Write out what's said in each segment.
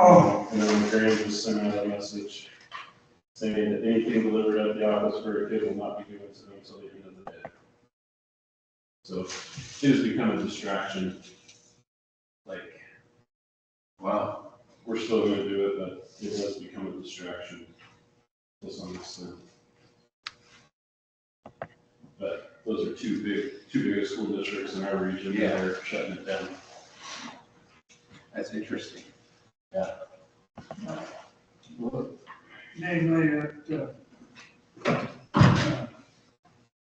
Oh. And then Graham just sent out a message saying that anything delivered at the office for a kid will not be given to them until the end of the day. So it has become a distraction. Like, Wow. we're still gonna do it, but it has become a distraction to some extent. But those are two big school districts in our region that are shutting it down. That's interesting. Namely at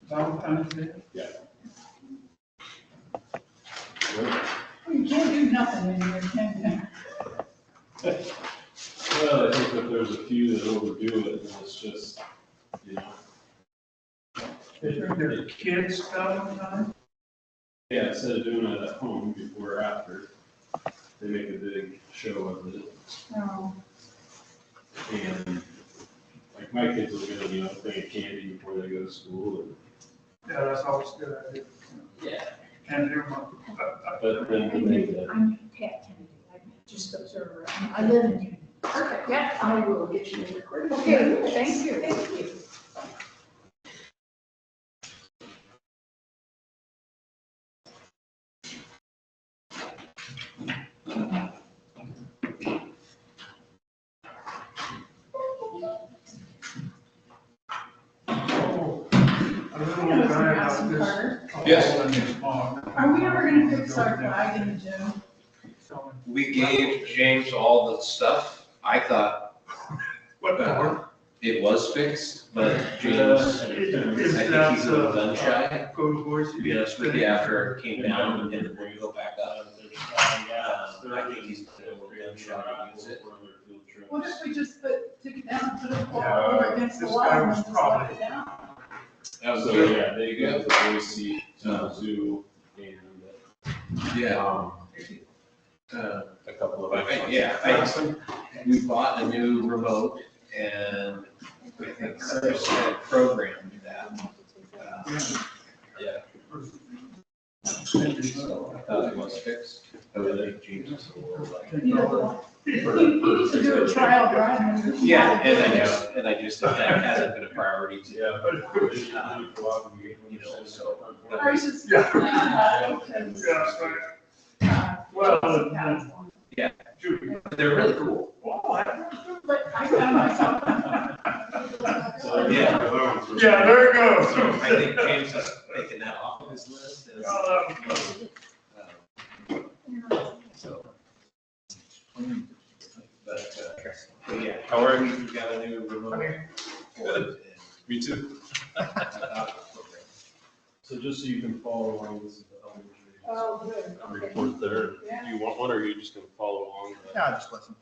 Valentine's Day. You can't do nothing anymore, can you? Well, I think that there's a few that overdo it, and it's just, you know. Their kids Valentine's. Yeah, instead of doing it at home before or after, they make a big show of it. No. And like my kids will get, you know, a thing of candy before they go to school. And, Yeah, that's always a good idea. yeah. Can't do much. But then they make that. I'm Pat Kennedy, I'm just observer, I live in Kennedy. Perfect, yeah, I will get you a recording. Okay, thank you. Thank you. Yes. Are we ever gonna fix our flag in the gym? We gave James all the stuff. I thought What the heck? it was fixed, but James, I think he's a little gun shy. Code voice. To be honest with you, after it came down and then when we go back up, I think he's a little gun shy to use it. What if we just took it down, put it Yeah, over against the this wall guy and was just probably- left it down? That was So, good. yeah, they got the Boise zoo and, Yeah. a couple of. We bought a new remote and I think Chris had programmed that. Yeah. So I thought it was fixed. I would think James is a little like. You know, he needs to do a trial run. Yeah, and I just, that hasn't been a priority to, Yeah, but. you know, so. I was just. Yeah. Because, Well, Yeah, they're really cool. but I found myself. Yeah. Yeah, there it goes. I think James is taking that off of his list. So. But yeah, how are you? You got a new remote? Good. Me too. So just so you can follow along, this is the elementary. Oh, good. Okay. Report there. Yeah. Do you want one, or are you just gonna follow along? Yeah, just listen.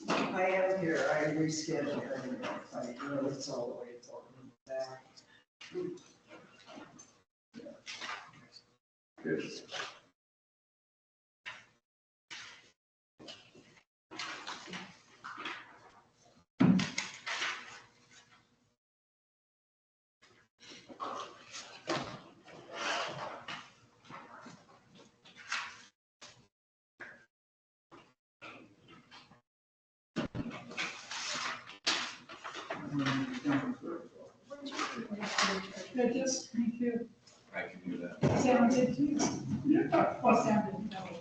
I am here, I rescheduled everything, I know it's all the way back. Good. Good, just, me too. I can do that. Sounded too. Yeah. Well, sounded, no.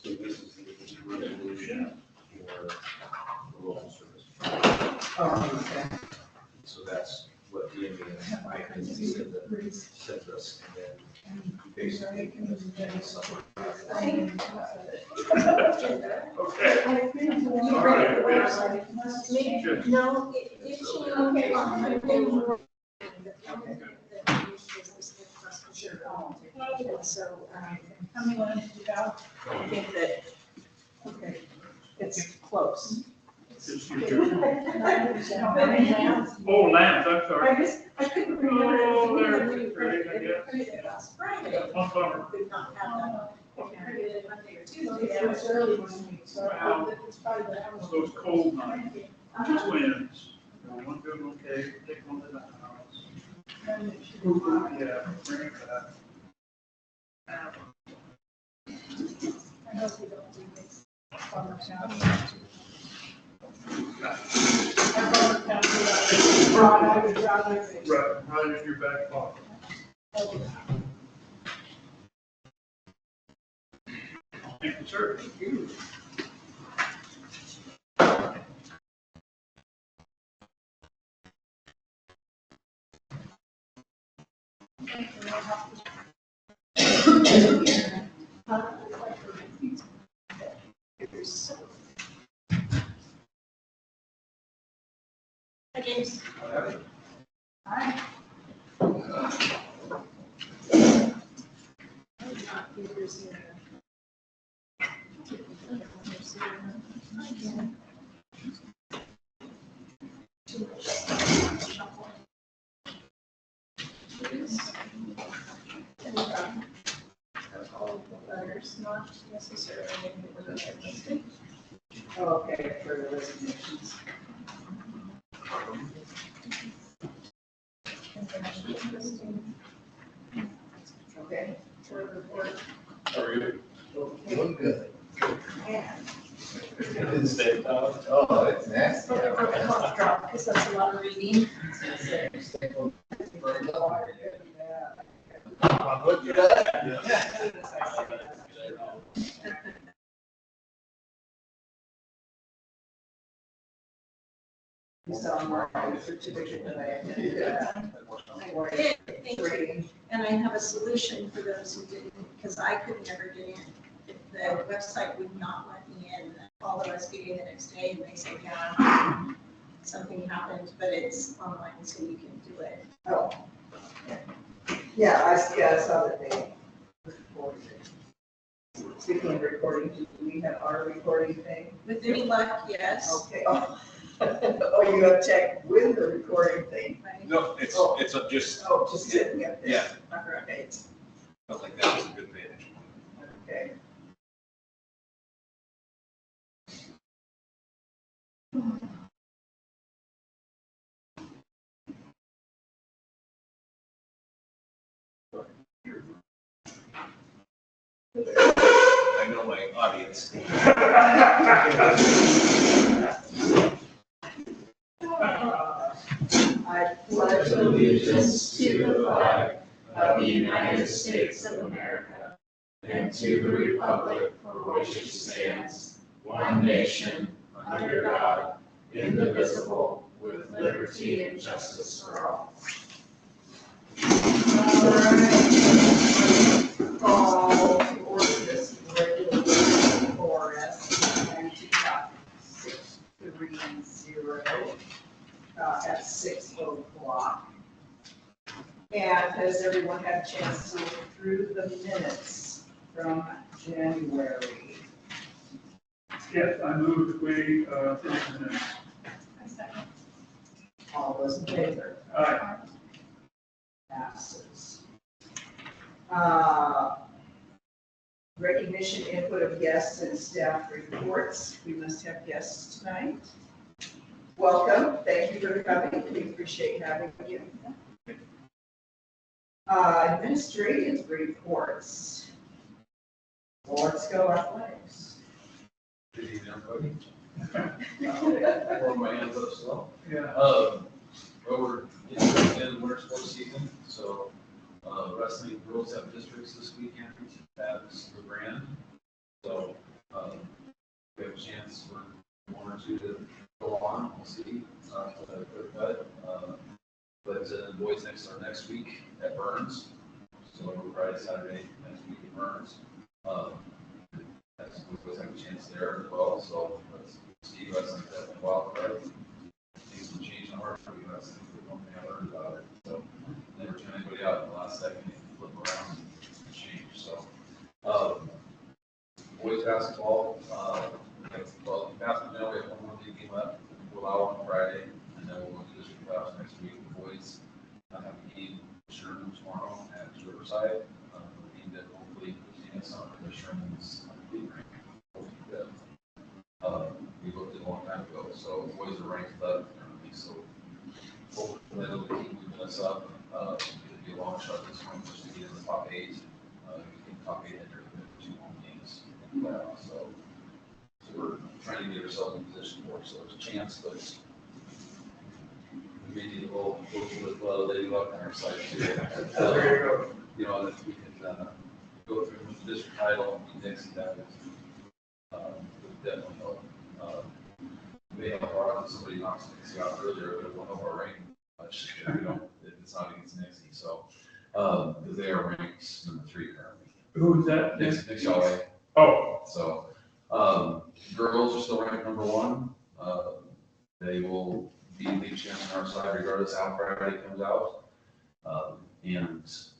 So this is the resolution for the local service. Oh, okay. So that's what the I can see that sends us and then basically can something. Okay. You read the website? No, it should, okay, I think. Sure. So, how many lines do you got? I think that, okay, it's close. It's your turn. I Oh, lambs, I'm sorry. just, I couldn't remember. Oh, if there, we it's great, I guess. printed it last Friday. One bummer. Did not have that. We printed it Monday or Tuesday. It was early this week, so I thought that it's probably the hours. Those cold nights, Uh-huh. twins. One good, okay, take one to the house. And it should be Ooh, fine. yeah, bring it back. I hope we don't do this. Farmer County. Farmer County, I would rather. Right, right in your back pocket. Thank you, sir. Hi, James. Hi. All of the letters, not necessarily in the listing. Okay, for the resignations. Okay. For the board. How are you? Okay. Doing good. And Oh, it's nasty. Okay, for a cough drop, because that's a lot of reading. What you got? You saw my certificate that I had. Thank you. And I have a solution for those who didn't, because I could never get in. If the website would not let me in, all of us get in the next day and they say, yeah, something happened, but it's online, so you can do it. Oh. Yeah, I saw that they recorded it. Speaking of recording, do we have our recording thing? With any luck, yes. Okay. Oh, you have checked with the recording thing? Right? No, it's a just, Oh, just sitting up there? Yeah. All right, felt like that was a good vantage. okay. I know my audience. I pledge allegiance to the flag of the United States of America and to the republic for which it stands, one nation, under God, indivisible, with liberty and justice for all. Call to order this regular meeting for us, 92.630, at 6:00. And has everyone had a chance to look through the minutes from January? Yes, I moved we, finish the minutes. All those in favor? Aye. Passes. Recognition input of guests and staff reports. We must have guests tonight. Welcome. Thank you for coming. We appreciate having you. Administrative reports. Let's go athletics. Good evening, everybody. Or my hands up slow. Yeah. Well, we're getting to the end of winter sports season, so, wrestling girls have districts this weekend, that's the brand. So, we have a chance for one or two to go on, we'll see, but, boys are next week at Burns, so Friday, Saturday, next week at Burns. That's, we always have a chance there as well, so let's see wrestling at the wild card. Things will change in our wrestling, we don't have learned about it, so never turn anybody out in the last second, they can flip around and change, so. Boys basketball, well, basketball, we have one more league game left, out on Friday, and then we'll go to district playoffs next week. The boys have a game in Sherman tomorrow at Riverside. A game that hopefully puts us on the Sherman's league rank. We looked at a long time ago, so the boys are ranked 11th currently, so hopefully that'll keep moving us up. It'd be a long shot this one, just to get in the top 8. Top 8 enter the 2 home games in the playoffs, so we're trying to get ourselves in position for it, so there's a chance, but we may need a little bit of lady luck on our side too. There you go. You know, and if we can go through with the district title and be Dixie, that would definitely help. We may have brought somebody knocks Dixie out earlier, but it won't help our ranking much if we don't, if it's not against Nixie, so, because they are ranked number 3 currently. Who's that? Dixie LA. Oh, So, girls are still ranked number 1. They will be league champs on our side regardless of how Friday comes out. And as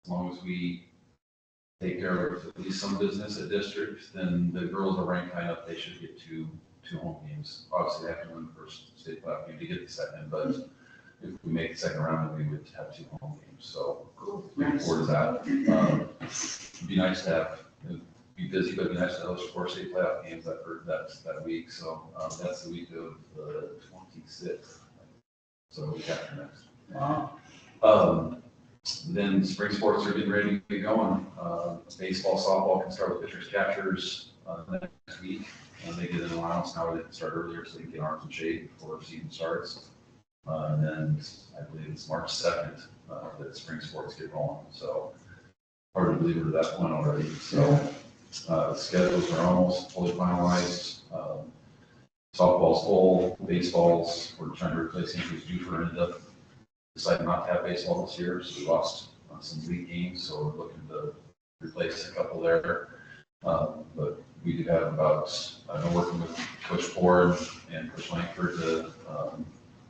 long as we take care of at least some business at district, then the girls are ranked high enough, they should get two home games. Obviously, they have to win the first state playoff game to get the second, but if we make the second round, then we would have 2 home games. So, looking forward to that. It'd be nice to have, it'd be busy, but it'd be nice to host 4 state playoff games that week. So, that's the week of the 26th. So, the week after next. wow. Then spring sports are getting ready to get going. Baseball, softball can start with pitchers, catchers next week. And they get an allowance now, they can start earlier so they can get arms in shape before the season starts. And then I believe it's March 2nd that spring sports get rolling. So hard to believe we're at that point already. So schedules are almost fully finalized. Softball's full, baseball's, we're trying to replace injuries. Duffer ended up deciding not to have baseball this year, so we lost some league games, so we're looking to replace a couple there. But we do have about, I've been working with Coach Ford and Coach Langford to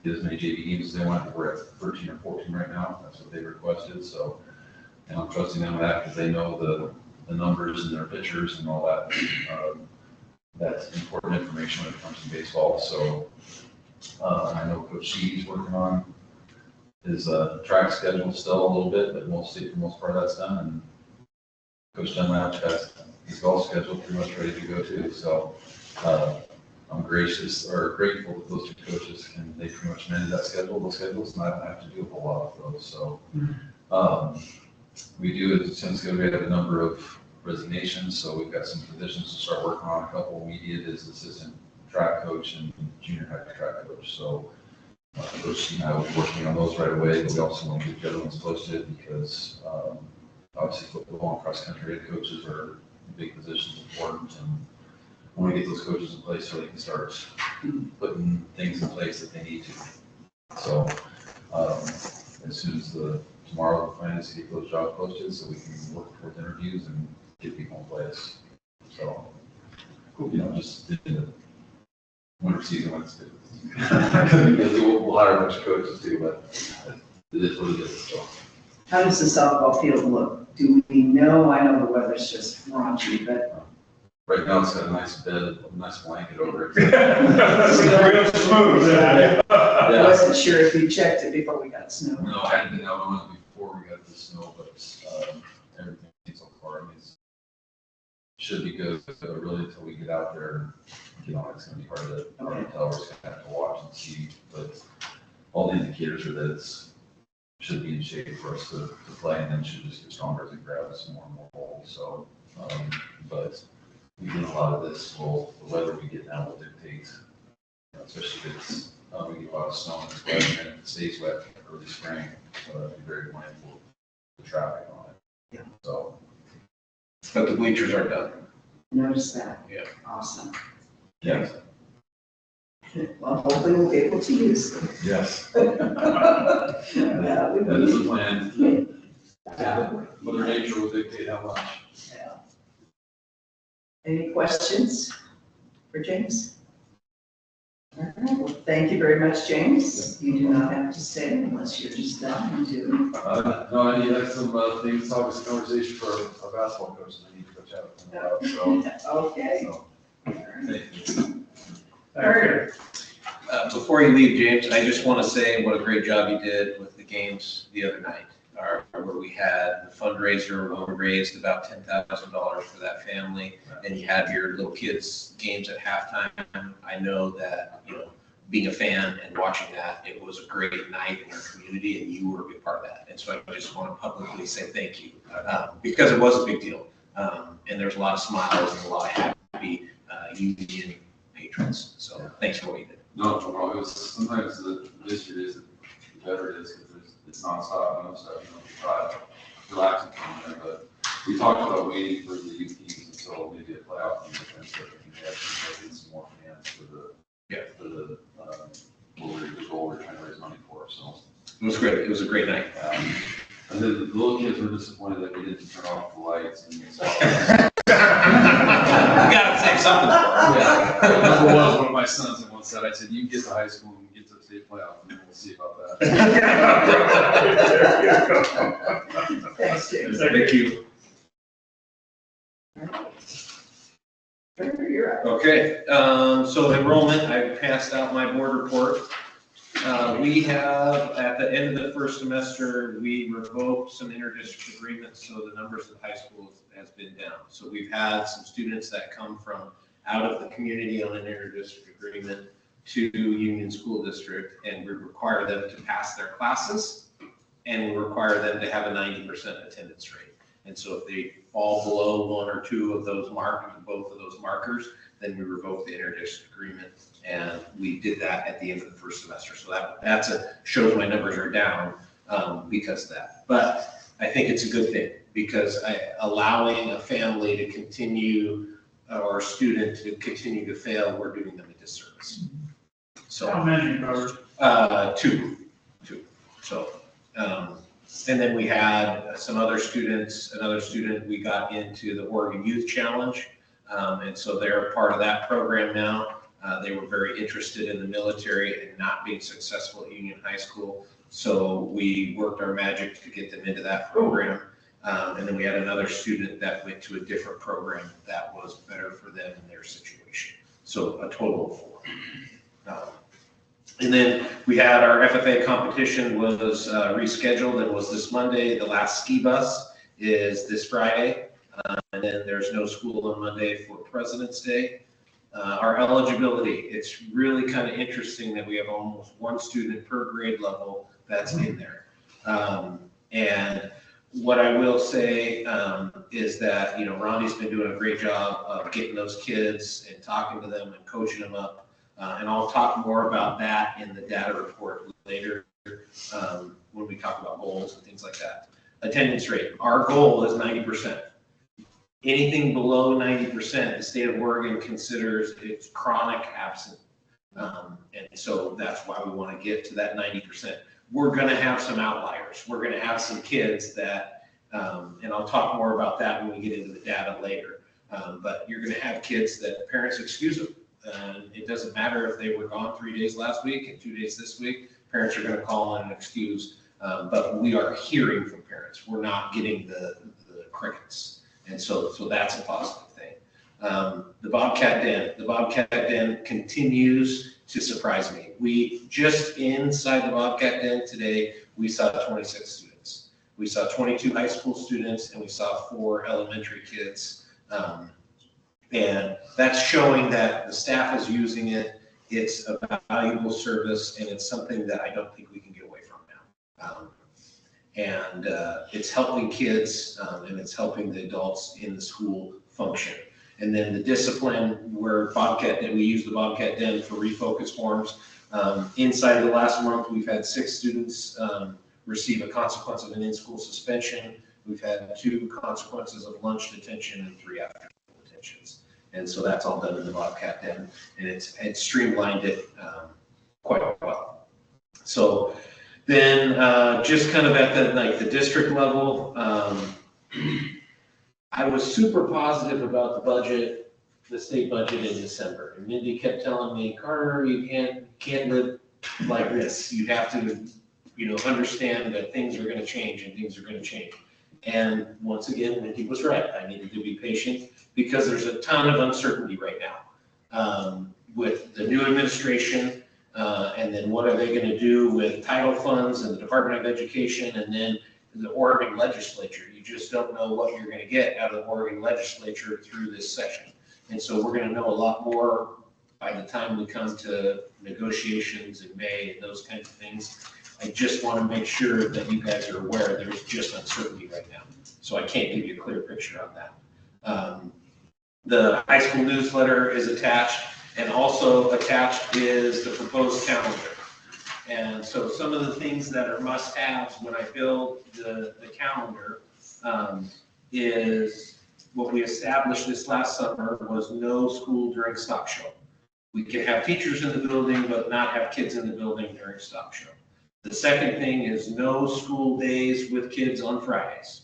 get as many JV games as they want. We're at 13 or 14 right now. That's what they requested. So, and I'm trusting them with that because they know the numbers and their pitchers and all that. That's important information when it comes to baseball. So I know Coach Shee's working on his track schedule still a little bit, but for the most part that's done. And Coach Dunlap has his golf schedule pretty much ready to go too. So I'm grateful that those 2 coaches they pretty much amended those schedules, and I don't have to do a whole lot of those. So we do, as since we have a number of resignations, so we've got some positions to start working on. A couple immediate is assistant track coach and junior high track coach. So Coach and I will be working on those right away, but we also want to keep the other ones posted because obviously football and cross country head coaches are big positions, important, and I want to get those coaches in place so they can start putting things in place that they need to. So as soon as tomorrow the plan is to get those jobs posted so we can work towards interviews and get people in place. So, just in the winter season when it's good. We'll hire a bunch of coaches too, but it is what it is. So. How does the softball field look? Do we know? I know the weather's just raunchy, but. Right now it's got a nice bed, a nice blanket over it. Real smooth. Yeah. I wasn't sure if you checked it before we got snow. No, I hadn't been out on it before we got the snow, but everything so far, it should be good. But really, until we get out there, it's going to be hard to tell. We're just going to have to watch and see. But all the indicators are that it should be in shape for us to play, and then should just get stronger as it grabs some more and more holes. So, but we get a lot of this. Well, the weather we get now will dictate, especially if it's we get a lot of snow and it's wet, and if it stays wet early spring, so that'd be very mindful of the traffic on it. Yeah. So. But the bleachers are done. Notice that. Yeah. Awesome. Yes. Well, hopefully we'll be able to use them. Yes. That would That is be. the plan. Mother Nature will dictate how much. Yeah. Any questions for James? All right, well, thank you very much, James. You do not have to stay unless you're just done to. No, I need to have some things, obviously conversation for our basketball coaches. I need to go chat with them about, so. Okay. So, All right. thank you. Okay. Before you leave, James, I just want to say what a great job you did with the games the other night. Where we had the fundraiser, where we raised about $10,000 for that family, and you had your little kids' games at halftime. I know that, being a fan and watching that, it was a great night in our community, and you were a big part of that. And so I just want to publicly say thank you, because it was a big deal. And there's a lot of smiles and a lot of happy Union patrons. So thanks for what you did. No, it was, sometimes the busier it is, the better it is, because it's nonstop, we try to relax and come there, but we talked about waiting for the youth teams until maybe a playoff team, and so we can get some more fans for the goal we're trying to raise money for, so. It was great. It was a great night. And then the little kids were disappointed that we didn't turn off the lights and so. You gotta say something for them. Yeah, number one of my sons at one said, I said, you can get to high school and get to the state playoff, and then we'll see about that. Thanks, James. Thank you. Trevor, you're up. Okay, so enrollment, I passed out my board report. We have, at the end of the first semester, we revoked some interdistrict agreements, so the numbers of high schools has been down. So we've had some students that come from out of the community on an interdistrict agreement to Union School District, and we require them to pass their classes, and we require them to have a 90% attendance rate. And so if they fall below one or two of those both of those markers, then we revoke the interdistrict agreement. And we did that at the end of the first semester. So that's shows my numbers are down because of that. But I think it's a good thing, because allowing a family to continue, or a student to continue to fail, we're doing them a disservice. So How many covered? two. So, and then we had some other students, another student, we got into the Oregon Youth Challenge. And so they're part of that program now. They were very interested in the military and not being successful at Union High School. So we worked our magic to get them into that program. And then we had another student that went to a different program that was better for them in their situation. So a total of 4. And then we had our FFA competition was rescheduled and was this Monday. The last ski bus is this Friday. And then there's no school on Monday for President's Day. Our eligibility, it's really kind of interesting that we have almost one student per grade level that's in there. And what I will say is that, Ronnie's been doing a great job of getting those kids and talking to them and coaching them up. And I'll talk more about that in the data report later when we talk about goals and things like that. Attendance rate, our goal is 90%. Anything below 90%, the state of Oregon considers it's chronic absent. And so that's why we want to get to that 90%. We're going to have some outliers. We're going to have some kids that, and I'll talk more about that when we get into the data later. But you're going to have kids that parents excuse them. It doesn't matter if they were gone 3 days last week and 2 days this week. Parents are going to call in and excuse. But we are hearing from parents. We're not getting the crickets. And so that's a positive thing. The Bobcat Den continues to surprise me. We just inside the Bobcat Den today, we saw 26 students. We saw 22 high school students, and we saw 4 elementary kids. And that's showing that the staff is using it. It's a valuable service, and it's something that I don't think we can get away from now. And it's helping kids, and it's helping the adults in the school function. And then the discipline where we use the Bobcat Den for refocus forms. Inside the last month, we've had 6 students receive a consequence of an in-school suspension. We've had 2 consequences of lunch detention and 3 after-school detentions. And so that's all done in the Bobcat Den, and it's streamlined it quite well. So then just kind of at the district level, I was super positive about the budget, the state budget in December. And Mindy kept telling me, Carter, you can't live like this. You have to, understand that things are going to change and things are going to change. And once again, Mindy was right. I needed to be patient because there's a ton of uncertainty right now with the new administration. And then what are they gonna do with title funds and the Department of Education and then the Oregon legislature? You just don't know what you're gonna get out of the Oregon legislature through this session. And so we're gonna know a lot more by the time we come to negotiations in May and those kinds of things. I just wanna make sure that you guys are aware there's just uncertainty right now. So I can't give you a clear picture on that. The high school newsletter is attached, and also attached is the proposed calendar. And so some of the things that are must-haves when I build the calendar is what we established this last summer was no school during stock show. We can have teachers in the building, but not have kids in the building during stock show. The second thing is no school days with kids on Fridays.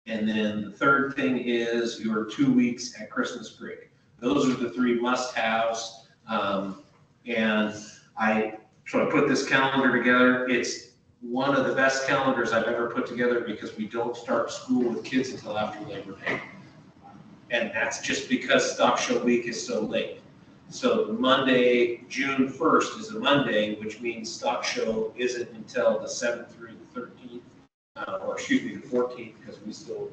And then the third thing is your 2 weeks at Christmas break. Those are the three must-haves. And I put this calendar together. It's one of the best calendars I've ever put together because we don't start school with kids until after Labor Day. And that's just because stock show week is so late. So Monday, June 1st is a Monday, which means stock show isn't until the 7th through the 13th. Or excuse me, the 14th, because we still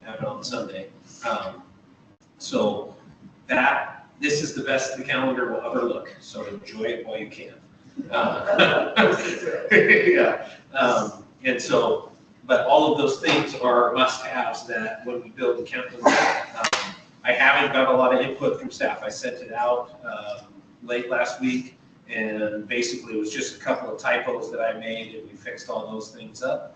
have it on Sunday. So this is the best the calendar will ever look, so enjoy it while you can. Yeah. And so, but all of those things are must-haves that when we build the calendar, I haven't got a lot of input from staff. I sent it out late last week, and basically it was just a couple of typos that I made, and we fixed all those things up.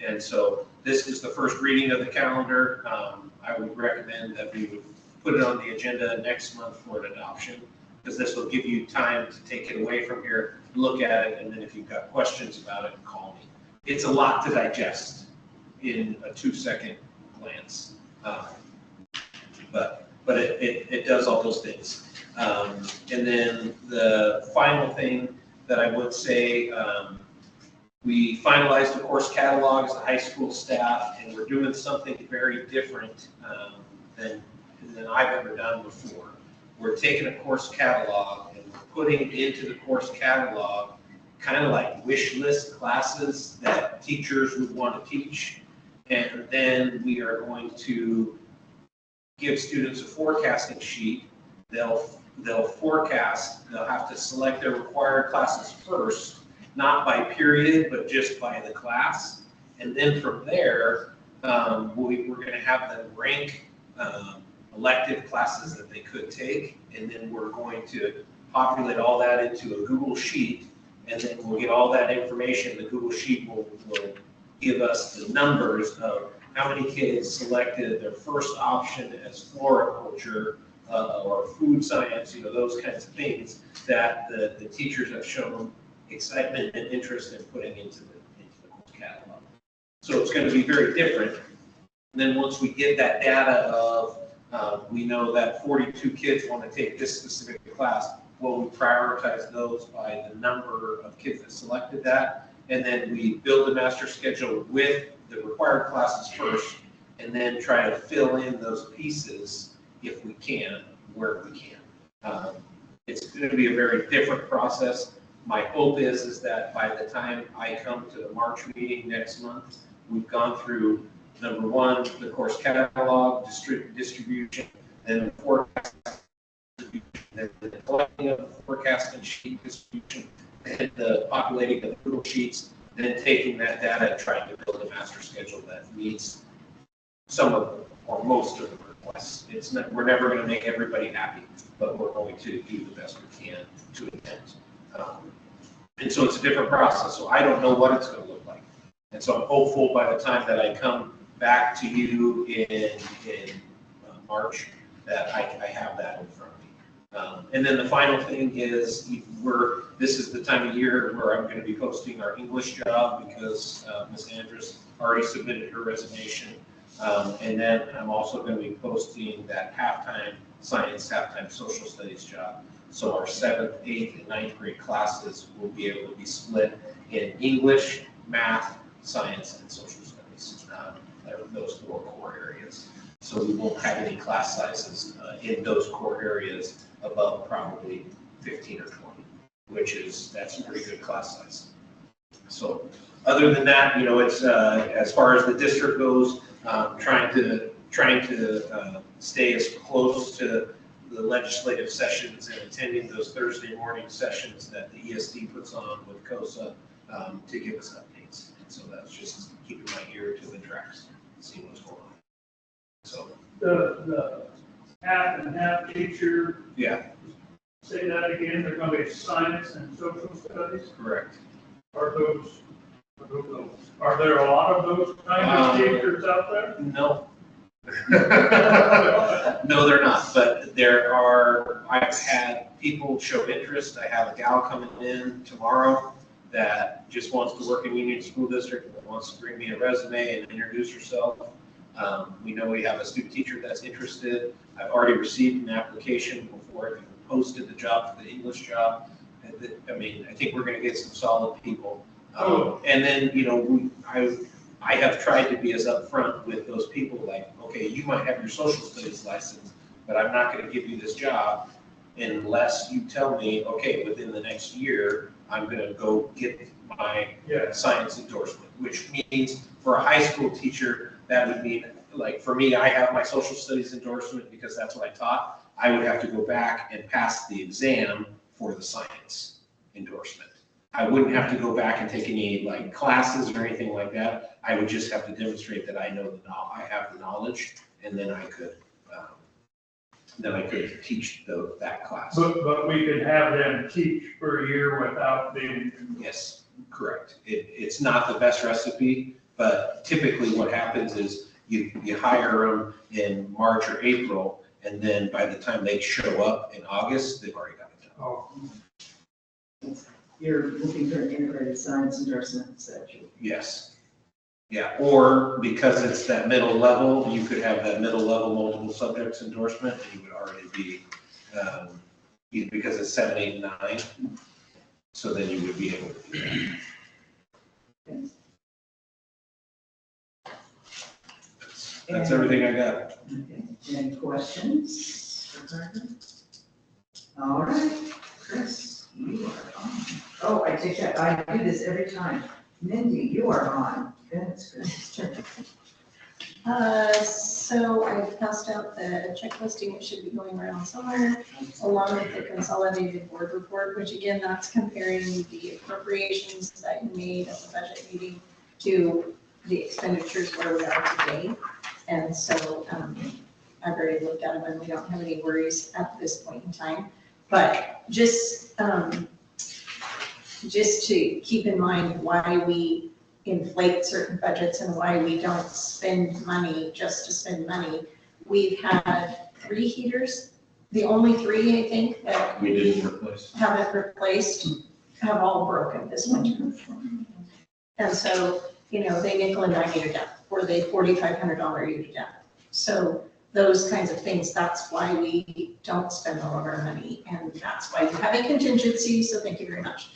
And so this is the first reading of the calendar. I would recommend that we would put it on the agenda next month for an adoption, because this will give you time to take it away from here, look at it, and then if you've got questions about it, call me. It's a lot to digest in a 2-second glance. But it does all those things. And then the final thing that I would say, we finalized the course catalog as a high school staff, and we're doing something very different than I've ever done before. We're taking a course catalog and we're putting into the course catalog kind of like wish list classes that teachers would want to teach. And then we are going to give students a forecasting sheet. They'll forecast, they'll have to select their required classes first, not by period, but just by the class. And then from there, we're going to have them rank elective classes that they could take. And then we're going to populate all that into a Google Sheet. And then we'll get all that information. The Google Sheet will give us the numbers of how many kids selected their first option as floriculture or food science, those kinds of things that the teachers have shown excitement and interest in putting into the course catalog. So it's going to be very different. And then once we get that data of, we know that 42 kids want to take this specific class, well, we prioritize those by the number of kids that selected that. And then we build a master schedule with the required classes first, and then try to fill in those pieces if we can, where we can. It's going to be a very different process. My hope is that by the time I come to the March meeting next month, we've gone through, number one, the course catalog, distribution, and the forecast, and the collecting of the forecasting sheet distribution, and the populating of the Google Sheets, and then taking that data and trying to build a master schedule that meets some of them, or most of the requests. We're never going to make everybody happy, but we're going to do the best we can to attempt. And so it's a different process, so I don't know what it's going to look like. And so I'm hopeful by the time that I come back to you in March that I have that in front of me. And then the final thing is this is the time of year where I'm going to be posting our English job because Ms. Andrus already submitted her resignation. And then I'm also going to be posting that halftime science, halftime social studies job. So our 7th, 8th, and 9th grade classes will be able to be split in English, math, science, and social studies. Those 4 core areas. So we won't have any class sizes in those core areas above probably 15 or 20. that's a pretty good class size. So other than that, it's, as far as the district goes, trying to stay as close to the legislative sessions and attending those Thursday morning sessions that the ESD puts on with COSA to give us updates. And so that's just keeping my ear to the tracks, seeing what's going on. So, The half and half teacher, yeah, say that again, they're gonna be science and social studies. correct. Are there a lot of those kind of teachers out there? No. No, they're not, but I've had people show interest. I have a gal coming in tomorrow that just wants to work in Union School District, that wants to bring me a resume and introduce herself. We know we have a student teacher that's interested. I've already received an application before I even posted the job for the English job. I mean, I think we're gonna get some solid people. And then, I have tried to be as upfront with those people, like, okay, you might have your social studies license, but I'm not gonna give you this job unless you tell me, okay, within the next year, I'm gonna go get my science endorsement, which means for a high school teacher, that would mean, like, for me, I have my social studies endorsement because that's what I taught. I would have to go back and pass the exam for the science endorsement. I wouldn't have to go back and take any like classes or anything like that. I would just have to demonstrate that I I have the knowledge, and then I could teach that class. But we could have them teach for a year without being. Yes, correct. It's not the best recipe, but typically what happens is you hire them in March or April, and then by the time they show up in August, they've already got it done. Oh. You're looking for an integrated science endorsement, is that you? Yes. Yeah, or because it's that middle level, you could have that middle level multiple subjects endorsement, and you would already be, because it's 7, 8, 9, so then you would be able to do that. That's everything I got. Okay, any questions for Carter? All right, Chris, you are on. Oh, I take that, I do this every time. Mindy, you are on. Goodness gracious. So I passed out the checklisting, it should be going around somewhere, along with the consolidated board report, which again, that's comparing the appropriations that you made at the budget meeting to the expenditures where we are today. And so I've already looked at them and we don't have any worries at this point in time. But just to keep in mind why we inflate certain budgets and why we don't spend money just to spend money. We've had 3 heaters, the only 3 I think that We didn't replace. haven't replaced have all broken this winter. And so, they nickel and dime you to death, or they $4,500 you to death. So those kinds of things, that's why we don't spend all of our money, and that's why we have a contingency, so thank you very much.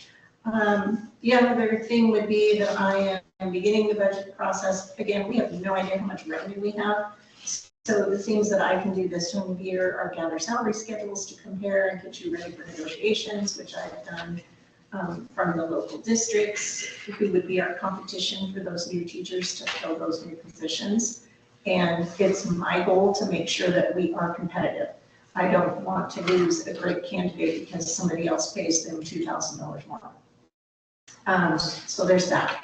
The other thing would be that I am beginning the budget process. Again, we have no idea how much revenue we have. So the things that I can do this time of year are gather salary schedules to compare and get you ready for negotiations, which I've done from the local districts, who would be our competition for those new teachers to fill those new positions. And it's my goal to make sure that we are competitive. I don't want to lose a great candidate because somebody else pays them $2,000 more. So there's that.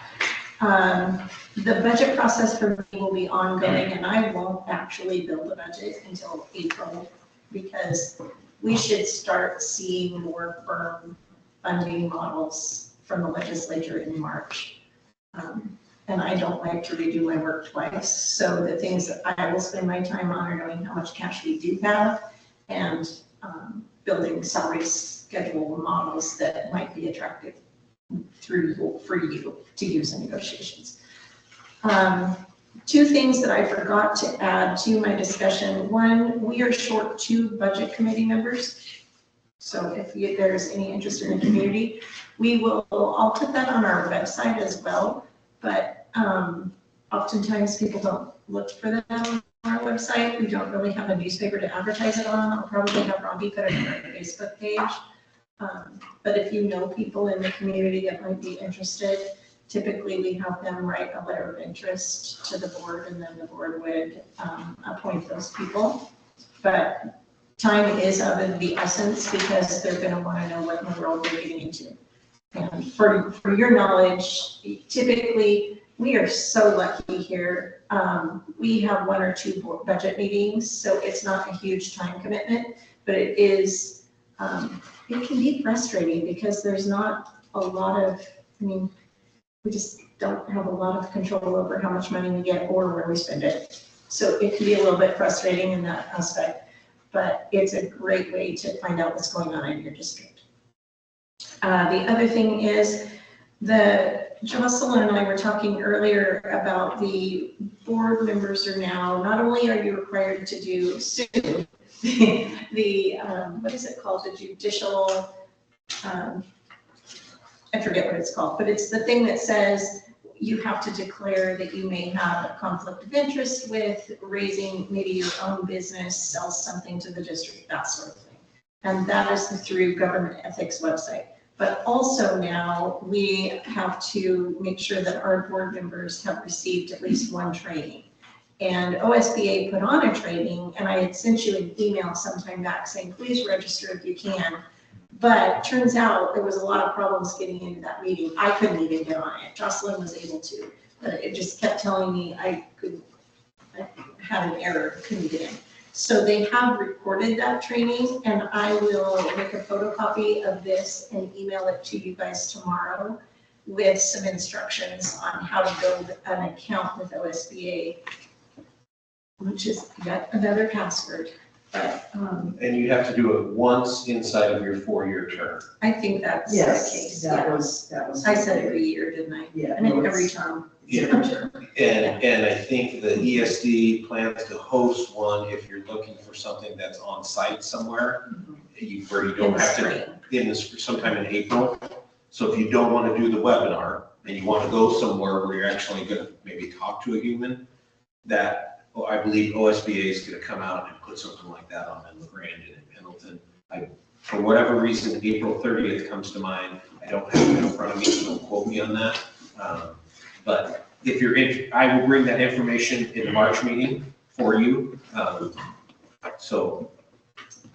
The budget process for me will be ongoing, and I won't actually build a budget until April, because we should start seeing more firm funding models from the legislature in March. And I don't like to redo my work twice. So the things that I will spend my time on are knowing how much cash we do have and building salary schedule models that might be attractive for you to use in negotiations. 2 things that I forgot to add to my discussion. 1, we are short 2 budget committee members. So if there's any interest in the community, I'll put that on our website as well. But oftentimes people don't look for them on our website. We don't really have a newspaper to advertise it on. I'll probably have Robbie put it on our Facebook page. But if you know people in the community that might be interested, typically we have them write a letter of interest to the board, and then the board would appoint those people. But time is of the essence because they're gonna wanna know what in the world they're getting into. And for your knowledge, typically, we are so lucky here. We have 1 or 2 budget meetings, so it's not a huge time commitment, but it is, it can be frustrating because there's not a lot of, I mean, we just don't have a lot of control over how much money we get or where we spend it. So it can be a little bit frustrating in that aspect, but it's a great way to find out what's going on in your district. The other thing is Jocelyn and I were talking earlier about the board members are now, not only are you required to do soon, what is it called? The judicial, I forget what it's called, but it's the thing that says you have to declare that you may have a conflict of interest with raising maybe your own business, sell something to the district, that sort of thing. And that is through government ethics website. But also now we have to make sure that our board members have received at least 1 training. And OSBA put on a training, and I had sent you an email sometime back saying, please register if you can. But turns out there was a lot of problems getting into that meeting. I couldn't even get on it. Jocelyn was able to, but it just kept telling me I had an error, couldn't get in. So they have recorded that training, and I will make a photocopy of this and email it to you guys tomorrow with some instructions on how to build an account with OSBA, which is yet another password. But And you have to do it once inside of your 4-year term. I think that's the case. Yes, Yeah. that was. I said every year, didn't I? Yeah. I meant no, every it's- term. it's every term. And I think the ESD plans to host one if you're looking for something that's on site somewhere, where you In don't the have to, spring. sometime in April. So if you don't want to do the webinar and you want to go somewhere where you're actually going to maybe talk to a human, I believe OSBA is going to come out and put something like that on in Brandon and Pendleton. For whatever reason, April 30th comes to mind. I don't have it in front of me, so don't quote me on that. But if you're I will bring that information in the March meeting for you. So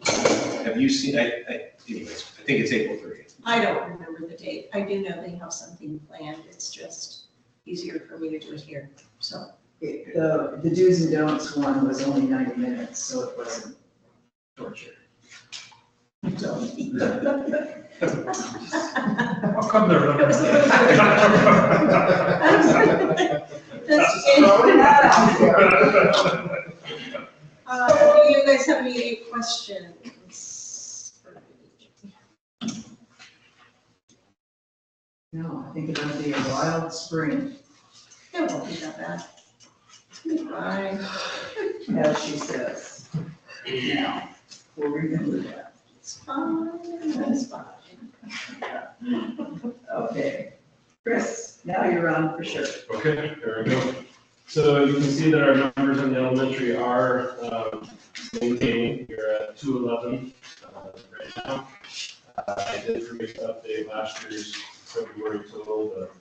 have you seen, anyways, I think it's April 30th. I don't remember the date. I do know they have something planned. It's just easier for me to do it here, so. The do's and don'ts one was only 90 minutes, so it wasn't torture. How come they're looking Just Throwing that out there. do you guys have any questions? No, I think it'll be a wild spring, It won't be that bad. Bye. as she says. Now, we'll remember that. It's fine. It's fine. Okay. Chris, now you're on for sure. Okay, there we go. So you can see that our numbers in the elementary are maintaining. We're at 211 right now. I did forget to update last year's February total, but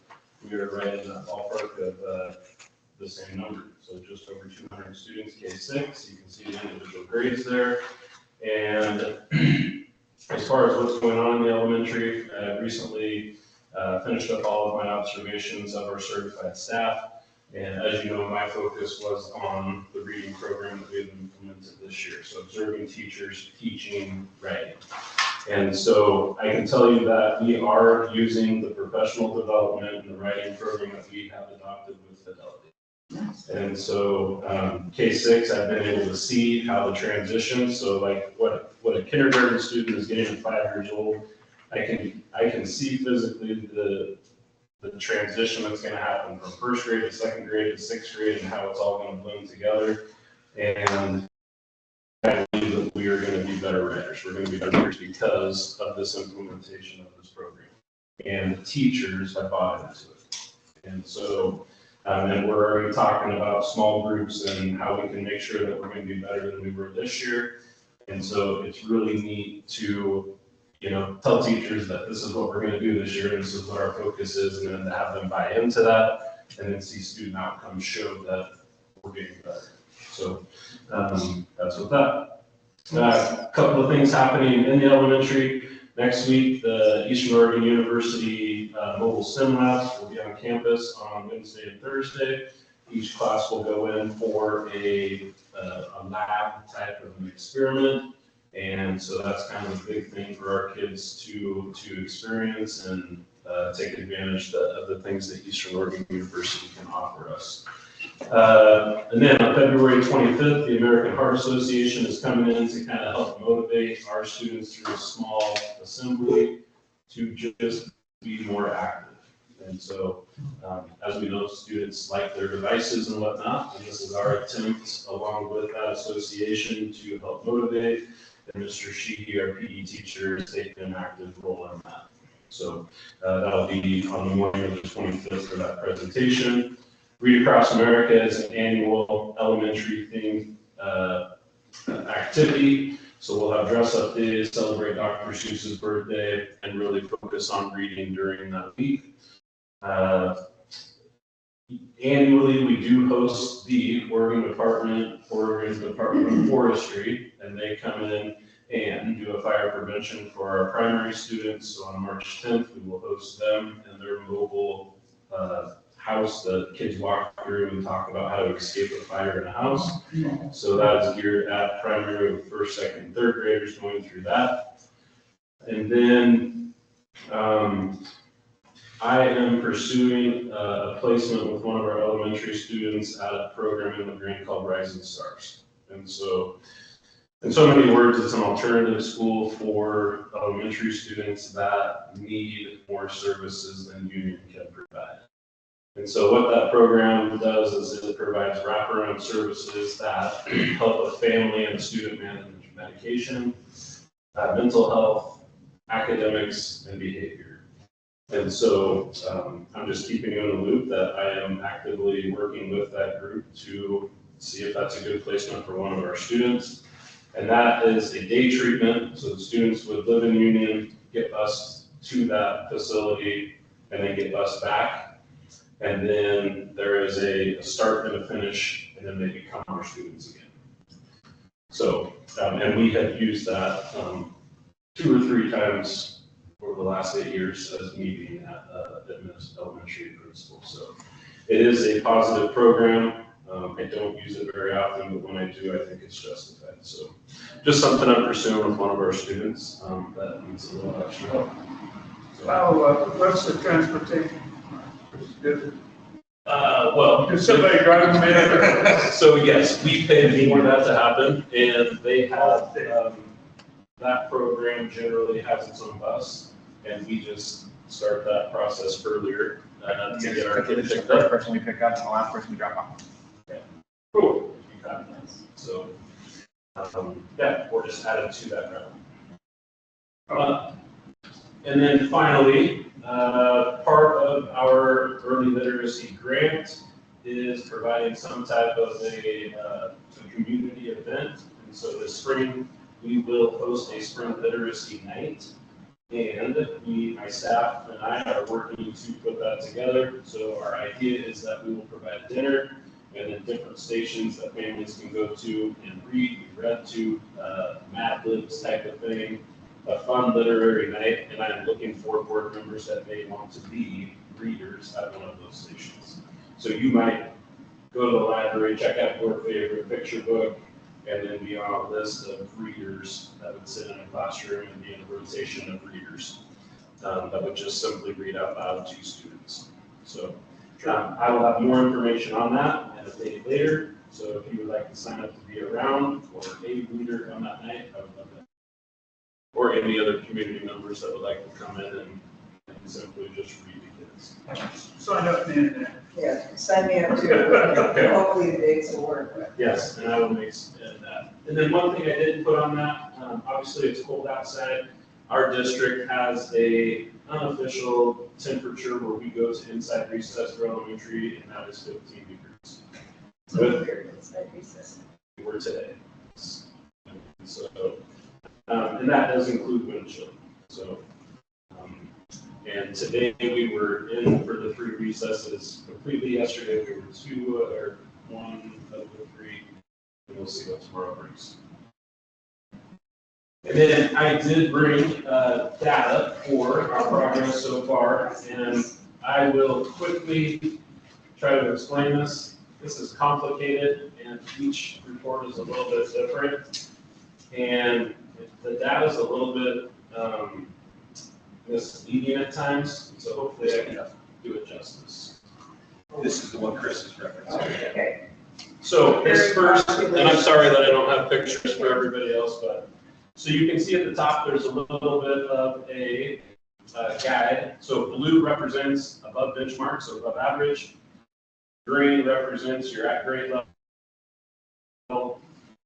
we are right in that ballpark of the same number. So just over 200 students, K6. You can see the individual grades there. And as far as what's going on in the elementary, I recently finished up all of my observations of our certified staff. And as you know, my focus was on the reading program that we have implemented this year. So observing teachers, teaching, writing. And so I can tell you that we are using the professional development and the writing program that we have adopted with fidelity. And so K6, I've been able to see how the transition, so like what a kindergarten student is getting at 5 years old, I can see physically the transition that's going to happen from first grade to second grade to sixth grade and how it's all going to bloom together. And I believe that we are going to be better writers. We're going to be better writers because of this implementation of this program. And teachers have bought into it. And so, and we're already talking about small groups and how we can make sure that we're going to be better than we were this year. And so it's really neat to tell teachers that this is what we're gonna do this year, and this is what our focus is, and then to have them buy into that, and then see student outcomes show that we're getting better. So, that's what that. A couple of things happening in the elementary. Next week, the Eastern Oregon University Mobile Sim Labs will be on campus on Wednesday and Thursday. Each class will go in for a lab type of an experiment. And so that's kind of a big thing for our kids to experience and take advantage of the things that Eastern Oregon University can offer us. And then on February 25th, the American Heart Association is coming in to kind of help motivate our students through a small assembly to just be more active. And so, as we know, students like their devices and whatnot, and this is our attempt, along with that association, to help motivate. And Mr. Sheehy, our PE teacher, is taking an active role in that. So that'll be on the morning of the 25th for that presentation. Read Across America is an annual elementary themed activity. So we'll have dress up days, celebrate Dr. Seuss's birthday, and really focus on reading during that week. Annually, we do host the Oregon Department of Forestry, and they come in and do a fire prevention for our primary students. So on March 10th, we will host them in their mobile house that kids walk through and talk about how to escape a fire in a house. So that is geared at primary, first, second, and third graders going through that. And then I am pursuing a placement with one of our elementary students at a program in LaGrange called Rising Stars. And so, in so many words, it's an alternative school for elementary students that need more services than Union can provide. And so what that program does is it provides wraparound services that help a family and student manage medication, mental health, academics, and behavior. And so I'm just keeping you in the loop that I am actively working with that group to see if that's a good placement for one of our students. And that is a day treatment, so the students would live in Union, get bused to that facility, and then get bused back. And then there is a start and a finish, and then they become our students again. So, and we have used that 2 or 3 times over the last 8 years as me being at elementary principal. So it is a positive program. I don't use it very often, but when I do, I think it's justified. So just something I'm pursuing with one of our students that needs a little extra help. So, What's the transportation? Well, Is somebody driving them in? so yes, we pay for that to happen, and they have, that program generally has its own bus, and we just start that process earlier to get our kids picked First up. person we pick up and the last person we drop off. Cool. So, yeah, we're just added to that route. And then finally, part of our early literacy grant is providing some type of a community event. And so this spring, we will host a spring literacy night. And my staff and I are working to put that together. So our idea is that we will provide dinner and then different stations that families can go to and read, be read to, Mad Libs type of thing. A fun literary night, and I'm looking for board members that may want to be readers at one of those stations. So you might go to the library, check out your favorite picture book, and then be on a list of readers that would sit in a classroom and be in a rotation of readers that would just simply read out loud to students. So I will have more information on that at a date later. So if you would like to sign up to be around or a reader on that night, I would love that. Or any other community members that would like to come in and simply just read to kids. Sign up then. Yeah, sign me up too. Hopefully the dates will work. Yes, and I will make that. And then one thing I didn't put on that, obviously it's cold outside. Our district has a unofficial temperature where we go to inside recess for elementary, and that is 15 degrees. We're today. So, and that does include wind chill. So, and today we were in for the 3 recesses completely. Yesterday we were 2 or 1 of the 3, and we'll see what tomorrow brings. And then I did bring data for our progress so far, and I will quickly try to explain this. This is complicated, and each report is a little bit different. And the data is a little bit misleading at times, so hopefully I can do it justice. This is the one Chris is referencing. Okay. So this Very first, popular. and I'm sorry that I don't have pictures for everybody else, but, so you can see at the top, there's a little bit of a guide. So blue represents above benchmark, so above average. Green represents you're at grade level.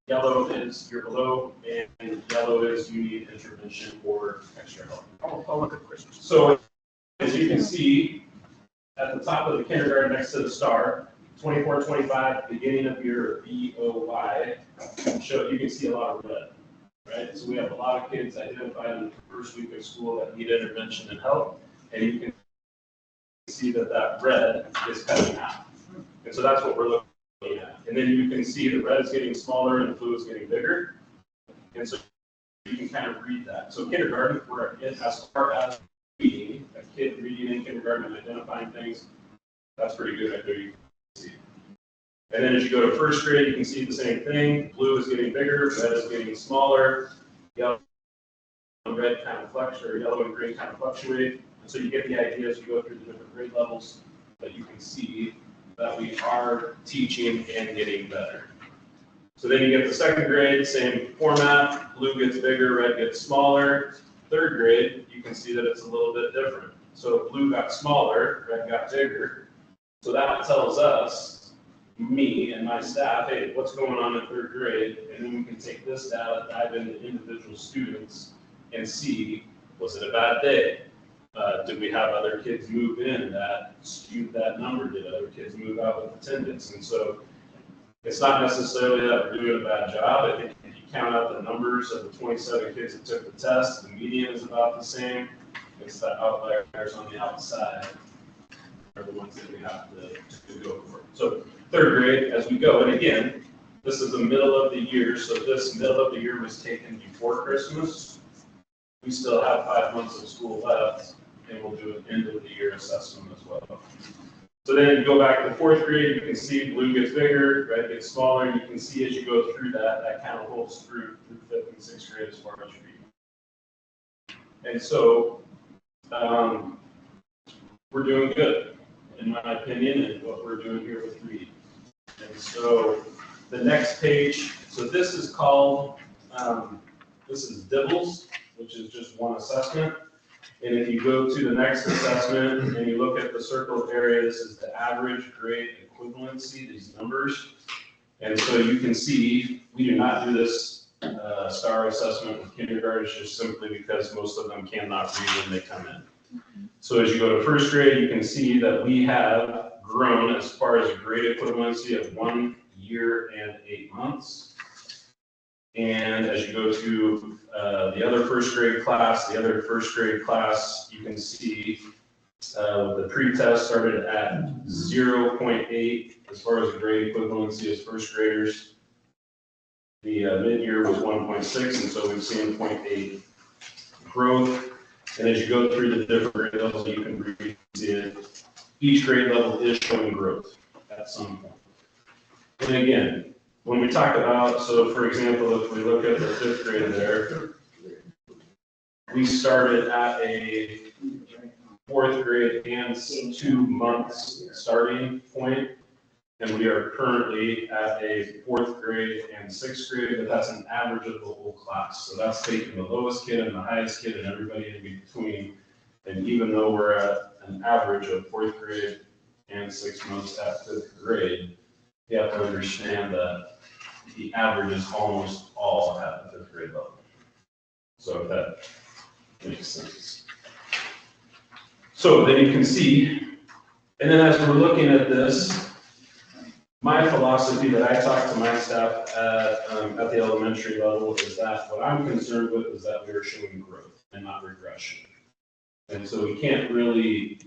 Yellow is you're below, and yellow is you need intervention or extra help. I'll look at questions. So as you can see, at the top of the kindergarten next to the star, 24, 25, beginning of your BOY, you can see a lot of red, right? So we have a lot of kids identified in the first week of school that need intervention and help, and you can see that that red is cutting out. And so that's what we're looking at. And then you can see the red is getting smaller and the blue is getting bigger. And so you can kind of read that. So kindergarten, where as far as reading, a kid reading in kindergarten and identifying things, that's pretty good right there. You can see. And then as you go to first grade, you can see the same thing. Blue is getting bigger, red is getting smaller, yellow and red kind of fluctuate, or yellow and green kind of fluctuate. And so you get the idea as you go through the different grade levels that you can see that we are teaching and getting better. So then you get the second grade, same format, blue gets bigger, red gets smaller. Third grade, you can see that it's a little bit different. So blue got smaller, red got bigger. So that tells us, me and my staff, hey, what's going on in third grade? And then we can take this data, dive into individual students and see, was it a bad day? Did we have other kids move in that skewed that number? Did other kids move out with attendance? And so it's not necessarily that we're doing a bad job. I think if you count out the numbers of the 27 kids that took the test, the median is about the same. It's the outliers on the outside are the ones that we have to go for. So third grade, as we go, and again, this is the middle of the year, so this middle of the year was taken before Christmas. We still have 5 months of school left, and we'll do an end of the year assessment as well. So then you go back to fourth grade, you can see blue gets bigger, red gets smaller. You can see as you go through that kind of holds through fifth and sixth grade as far as reading. And so we're doing good, in my opinion, and what we're doing here with reading. And so the next page, so this is called, this is DIBELS, which is just one assessment. And if you go to the next assessment and you look at the circled area, this is the average grade equivalency, these numbers. And so you can see, we do not do this STAR assessment with kindergarten, it's just simply because most of them cannot read when they come in. So as you go to first grade, you can see that we have grown as far as a grade equivalency of 1 year and 8 months. And as you go to the other first grade class, you can see the pre-test started at 0.8 as far as grade equivalency as first graders. The mid-year was 1.6, and so we've seen 0.8 growth. And as you go through the different grade levels, you can read it. Each grade level is showing growth at some point. And again, when we talk about, so for example, if we look at the fifth grade there, we started at a fourth grade and 2 months starting point, and we are currently at a fourth grade and sixth grade, but that's an average of the whole class. So that's taking the lowest kid and the highest kid and everybody in between. And even though we're at an average of fourth grade and 6 months at fifth grade, you have to understand that the average is almost all at the fifth grade level. So if that makes sense. So then you can see, and then as we're looking at this, my philosophy that I talk to my staff at the elementary level is that what I'm concerned with is that we are showing growth. and not regression. And so we can't really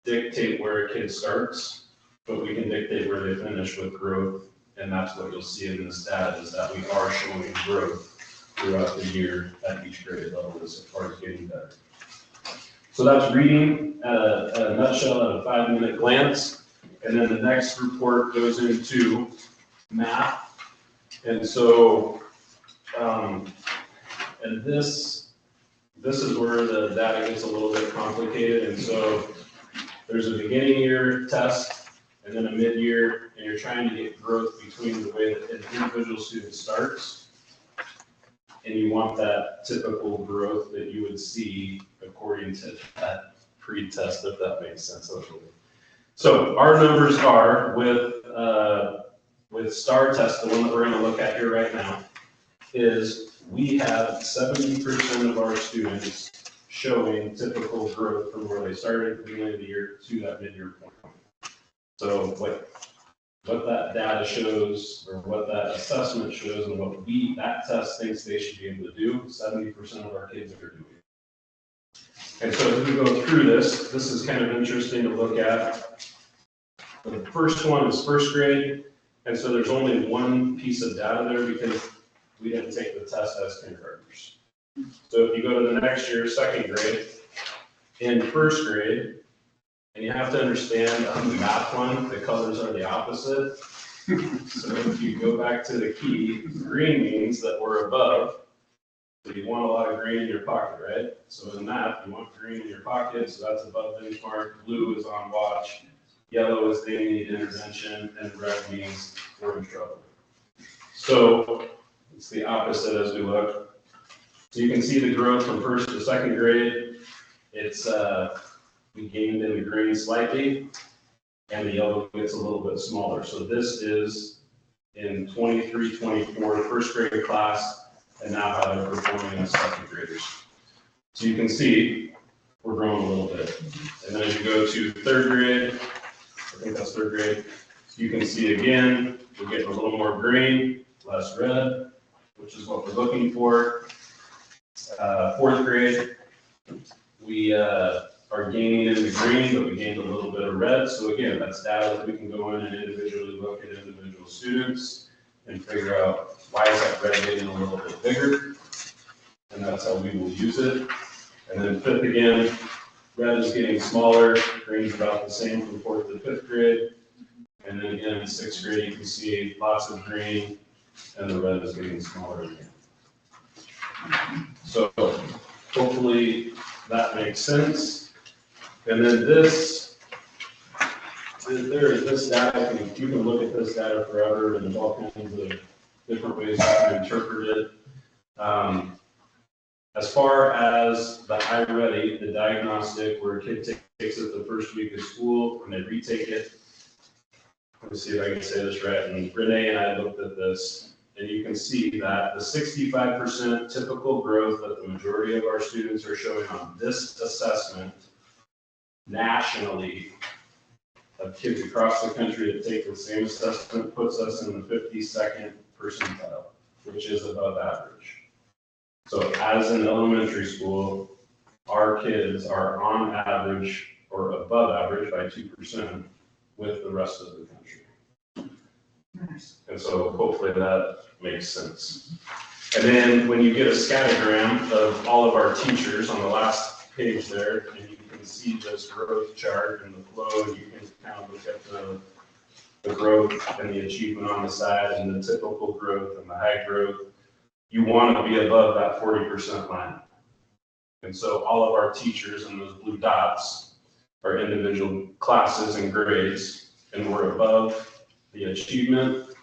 dictate where a kid starts, but we can dictate where they finish with growth. And that's what you'll see in this data, is that we are showing growth throughout the year at each grade level as far as getting better. So that's reading at a nutshell, at a 5-minute glance. And then the next report goes into math. And so, and this is where the data gets a little bit complicated. And so there's a beginning year test and then a mid-year, and you're trying to get growth between the way that an individual student starts. And you want that typical growth that you would see according to that pre-test, if that makes sense. So our numbers are with STAR test, the one that we're going to look at here right now, is we have 70% of our students showing typical growth from where they started at the beginning of the year to that mid-year point. So what that data shows, or what that assessment shows, and what that test thinks they should be able to do, 70% of our kids are doing. And so as we go through this is kind of interesting to look at. The first one is first grade, and so there's only one piece of data there because we didn't take the test as kindergartners. So if you go to the next year, second grade, in first grade, and you have to understand on the math one, the colors are the opposite. So if you go back to the key, green means that we're above. So you want a lot of green in your pocket, right? So in math, you want green in your pocket, so that's above benchmark. Blue is on watch. Yellow is they need intervention, and red means we're in trouble. So it's the opposite as we look. So you can see the growth from first to second grade. It's we gained in the green slightly, and the yellow gets a little bit smaller. So this is in 23-24 first grade class, and now how they're performing as second graders. So you can see we're growing a little bit. And then as you go to third grade, I think that's third grade, you can see again, we're getting a little more green, less red, which is what we're looking for. Fourth grade, we are gaining in the green, but we gained a little bit of red. So again, that's data that we can go in and individually look at individual students and figure out why is that red getting a little bit bigger, and that's how we will use it. And then fifth again, red is getting smaller, green is about the same from fourth to fifth grade. And then again in sixth grade, you can see lots of green, and the red is getting smaller again. So hopefully that makes sense. And then this data, you can look at this data forever, and there's all kinds of different ways you can interpret it. As far as the iReady, the diagnostic, where a kid takes it the first week of school and they retake it. Let me see if I can say this right. And Renee and I looked at this, and you can see that the 65% typical growth that the majority of our students are showing on this assessment nationally of kids across the country that take the same assessment puts us in the 52nd percentile, which is above average. So as an elementary school, our kids are on average or above average by 2% with the rest of the country. Nice. And so hopefully that makes sense. And then when you get a scattergram of all of our teachers on the last page there, and you can see this growth chart and the flow, and you can kind of look at the growth and the achievement on the side and the typical growth and the high growth. You want to be above that 40% line. And so all of our teachers in those blue dots are individual classes and grades, and we're above the achievement.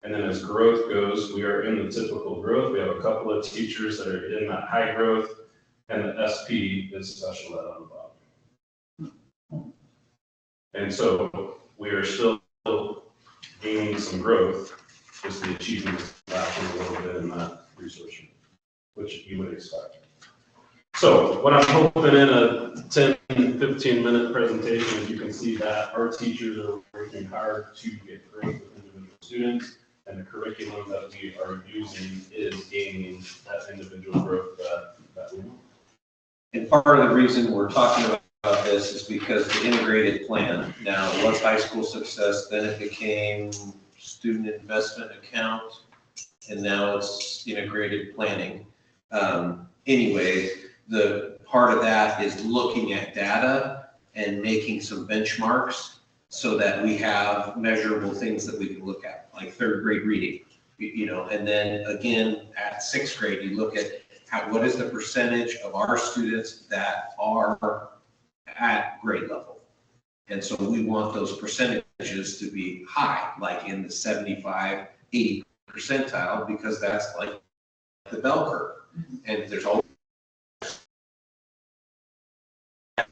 And then as growth goes, we are in the typical growth. We have a couple of teachers that are in that high growth, and the SP is special ed on the bottom. And so we are still gaining some growth, just the achievement is lacking a little bit in that resource, which you would expect. So what I'm hoping in a 10, 15-minute presentation is you can see that our teachers are working hard to get growth with individual students, and the curriculum that we are using is gaining that individual growth that we want. And part of the reason we're talking about this is because the integrated plan, now it was high school success, then it became student investment account, and now it's integrated planning. Anyway, the part of that is looking at data and making some benchmarks so that we have measurable things that we can look at, like third grade reading, and then again, at sixth grade, you look at what is the percentage of our students that are at grade level? And so we want those percentages to be high, like in the 75, 80 percentile, because that's like the bell curve. And there's all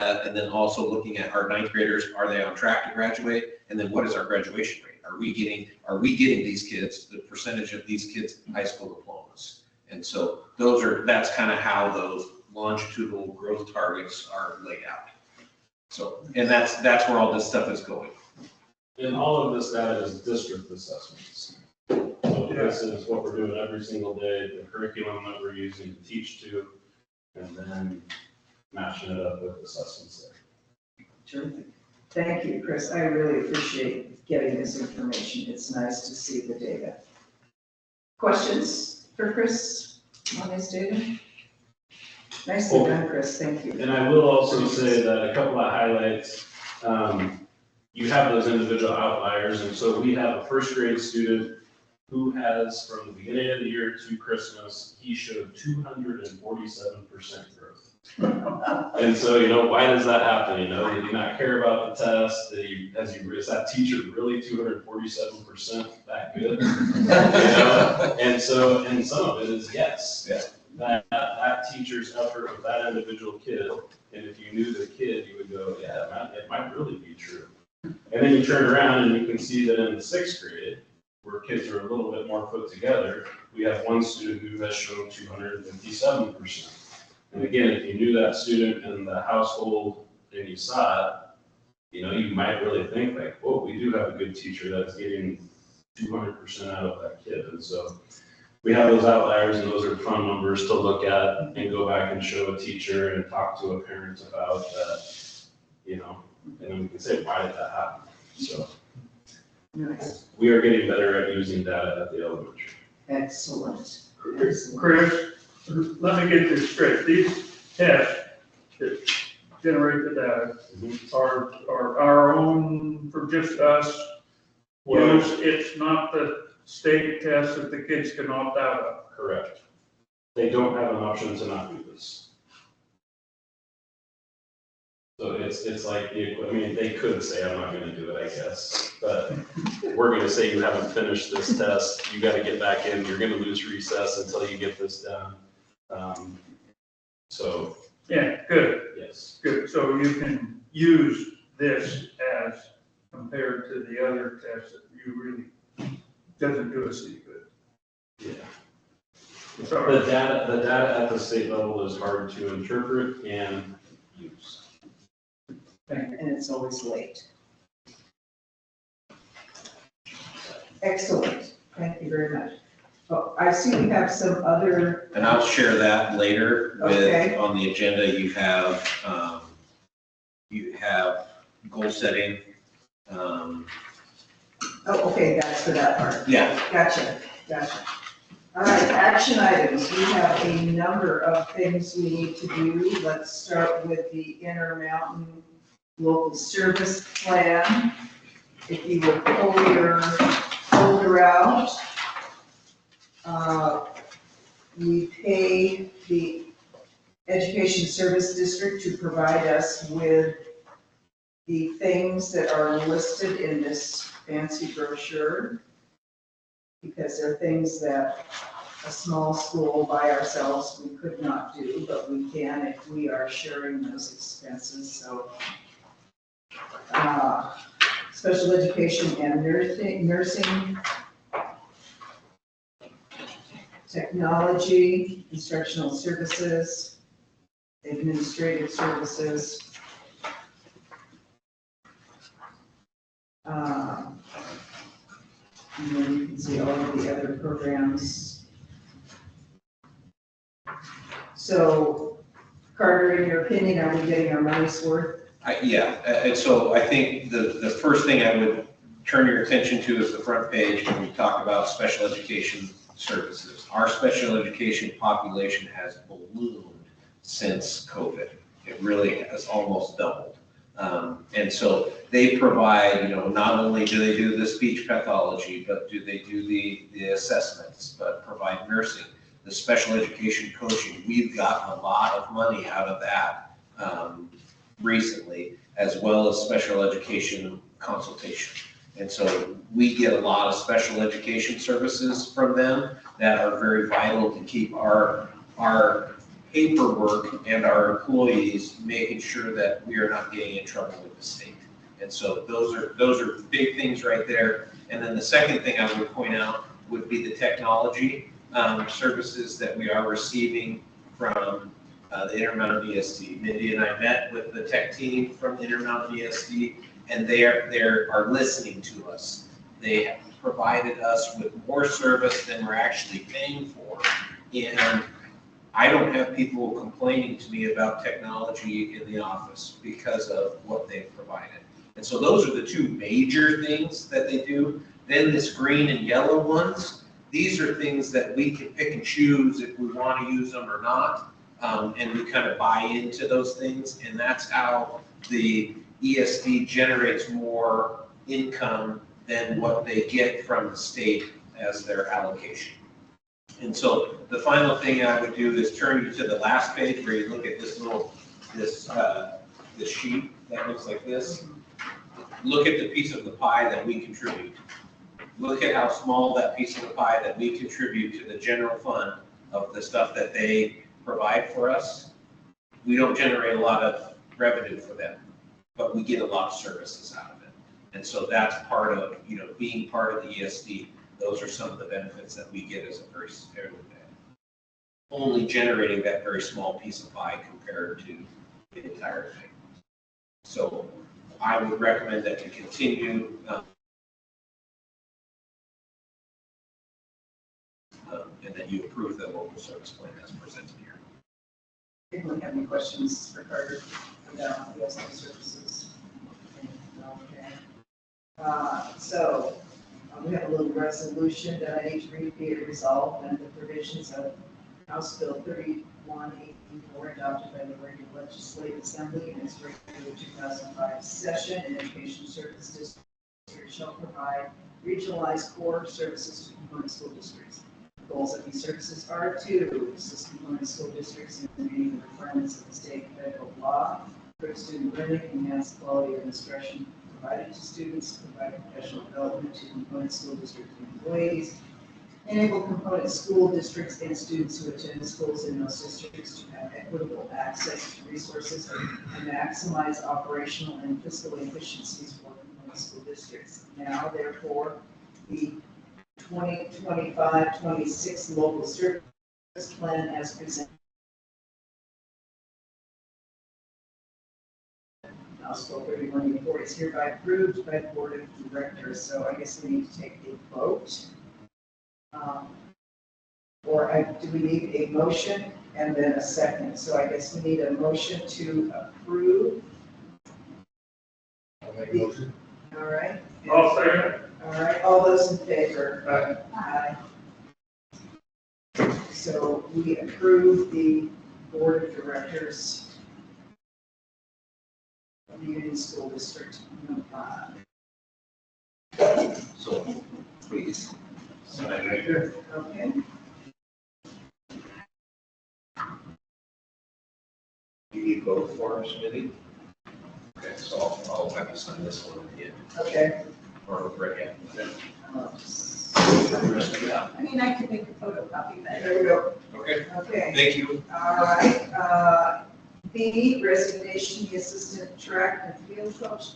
and then also looking at our ninth graders, are they on track to graduate? And then what is our graduation rate? Are we getting these kids, the percentage of these kids high school diplomas? And so that's kind of how those longitudinal growth targets are laid out. So, and that's where all this stuff is going. And all of this data is district assessments. So this is what we're doing every single day, the curriculum that we're using to teach to, and then matching it up with assessments there. Terrific. Thank you, Chris. I really appreciate getting this information. It's nice to see the data. Questions for Chris on his data? Nicely done, Chris. Thank you. And I will also say that a couple of highlights, you have those individual outliers, and so we have a first grade student who has, from the beginning of the year to Christmas, he showed 247% growth. And so, why does that happen? Did he not care about the test? Is that teacher really 247% that good? And so, and some of it is yes. Yeah. That teacher's effort with that individual kid, and if you knew the kid, you would go, yeah, it might really be true. And then you turn around and you can see that in the sixth grade, where kids are a little bit more put together, we have one student who has shown 257%. And again, if you knew that student in the household and you saw it, you might really think like, whoa, we do have a good teacher that's getting 200% out of that kid. And so we have those outliers, and those are fun numbers to look at and go back and show a teacher and talk to a parent about that, and then we can say, why did that happen? So Nice. we are getting better at using data at the elementary. Excellent. Chris, let me get this straight. These tests that generate the data are our own for just us. Well, Use. It's not the state test that the kids can opt out of. correct. They don't have an option to not do this. So it's like, they could say, I'm not gonna do it, I guess, but we're gonna say you haven't finished this test, you gotta get back in, you're gonna lose recess until you get this done. So, Yeah, good, yes. good. So you can use this as compared to the other tests that you really doesn't do us any good. Yeah. Sorry. The data at the state level is hard to interpret and use. And it's always late. Excellent. Thank you very much. Oh, I see we have some other, And I'll share that later Okay. on the agenda. You have goal setting. okay, that's for that part. Yeah, Gotcha. All right, action items. We have a number of things we need to do. Let's start with the Intermountain Local Service Plan. If you will pull your folder out. We pay the Education Service District to provide us with the things that are listed in this fancy brochure, because they're things that a small school by ourselves we could not do, but we can if we are sharing those expenses. So special education and nursing, technology, instructional services, administrative services. And then you can see all of the other programs. So Carter, in your opinion, are we getting our money's worth? Yeah, and so I think the first thing I would turn your attention to is the front page when we talk about special education services. Our special education population has ballooned since COVID. It really has almost doubled. And so they provide, not only do they do the speech pathology, but do they do the assessments, but provide nursing, the special education coaching. We've gotten a lot of money out of that recently, as well as special education consultation. And so we get a lot of special education services from them that are very vital to keep our paperwork and our employees making sure that we are not getting in trouble with the state. And so those are big things right there. And then the second thing I would point out would be the technology services that we are receiving from the Intermountain ESD. Mindy and I met with the tech team from the Intermountain ESD, and they are listening to us. They have provided us with more service than we're actually paying for. And I don't have people complaining to me about technology in the office because of what they've provided. And so those are the two major things that they do. Then this green and yellow ones, these are things that we can pick and choose if we want to use them or not. And we kind of buy into those things. And that's how the ESD generates more income than what they get from the state as their allocation. And so the final thing I would do is turn you to the last page where you look at this sheet that looks like this. Look at the piece of the pie that we contribute. Look at how small that piece of the pie that we contribute to the general fund of the stuff that they provide for us. We don't generate a lot of revenue for them, but we get a lot of services out of it. And so that's part of, being part of the ESD. Those are some of the benefits that we get as only generating that very small piece of pie compared to the entire thing. So I would recommend that you continue and that you approve the local service plan as presented here. Anyone have any questions for Carter about ESD services? Okay. So we have a little resolution that I need to read, be it resolved, and the provisions of House Bill 3184 adopted by the Oregon Legislative Assembly in its regular 2005 session. An education service district shall provide regionalized core services to component school districts. The goals of these services are to assist component school districts in meeting the requirements of the state and federal law, improve student learning, enhance the quality of instruction provided to students, provide professional development to component school district employees, enable component school districts and students who attend schools in those districts to have equitable access to resources and maximize operational and fiscal efficiencies for component school districts. Now, therefore, the 2025-26 local service plan as presented. House Bill 3184 is hereby approved by the Board of Directors. So I guess we need to take a vote. Do we need a motion and then a second? So I guess we need a motion to approve. I'll make a motion. All right. I'll second it. All right. All those in favor? Aye. So we approve the Board of Directors of the Union School District number 5. So please. Right there. Okay. You need both forms, Mindy? Okay, so I'll have you sign this one at the end, Okay. or right at the end. I mean, I could make a photocopy, but There we go. Okay, Okay. thank you. All right. B, resignation, the assistant track and field coach.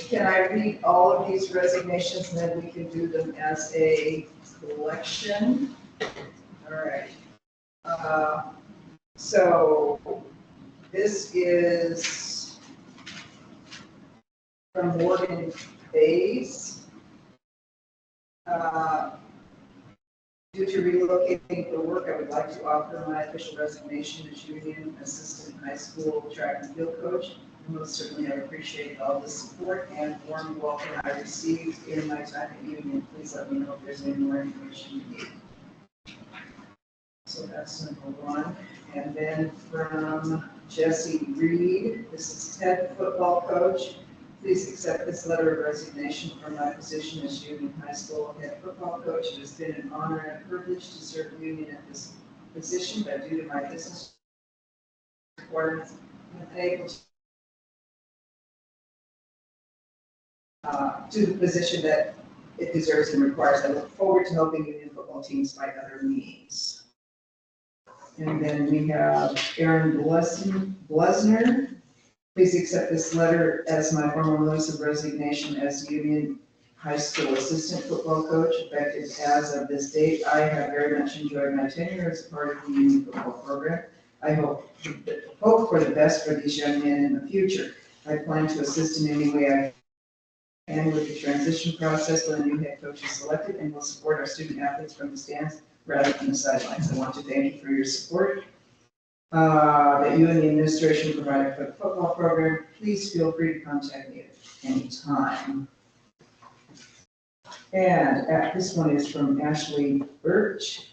Can I read all of these resignations and then we can do them as a collection? All right. So this is from Morgan Bays. Due to relocating for work, I would like to offer my official resignation as Union Assistant High School Track and Field Coach. And most certainly, I appreciate all the support and warm welcome I received in my time at Union. Please let me know if there's any more information you need. So that's number one. And then from Jesse Reed, this is head football coach. Please accept this letter of resignation from my position as Union High School head football coach. It has been an honor and privilege to serve Union at this position, but due to my business requirements, I'm unable to the position that it deserves and requires. I look forward to helping Union football teams fight other means. And then we have Aaron Blesner. Please accept this letter as my formal notice of resignation as Union High School Assistant Football Coach, effective as of this date. I have very much enjoyed my tenure as part of the Union football program. I hope for the best for these young men in the future. I plan to assist in any way I can with the transition process when a new head coach is selected, and will support our student athletes from the stands rather than the sidelines. I want to thank you for your support that you and the administration provided for the football program. Please feel free to contact me at any time. And this one is from Ashley Birch.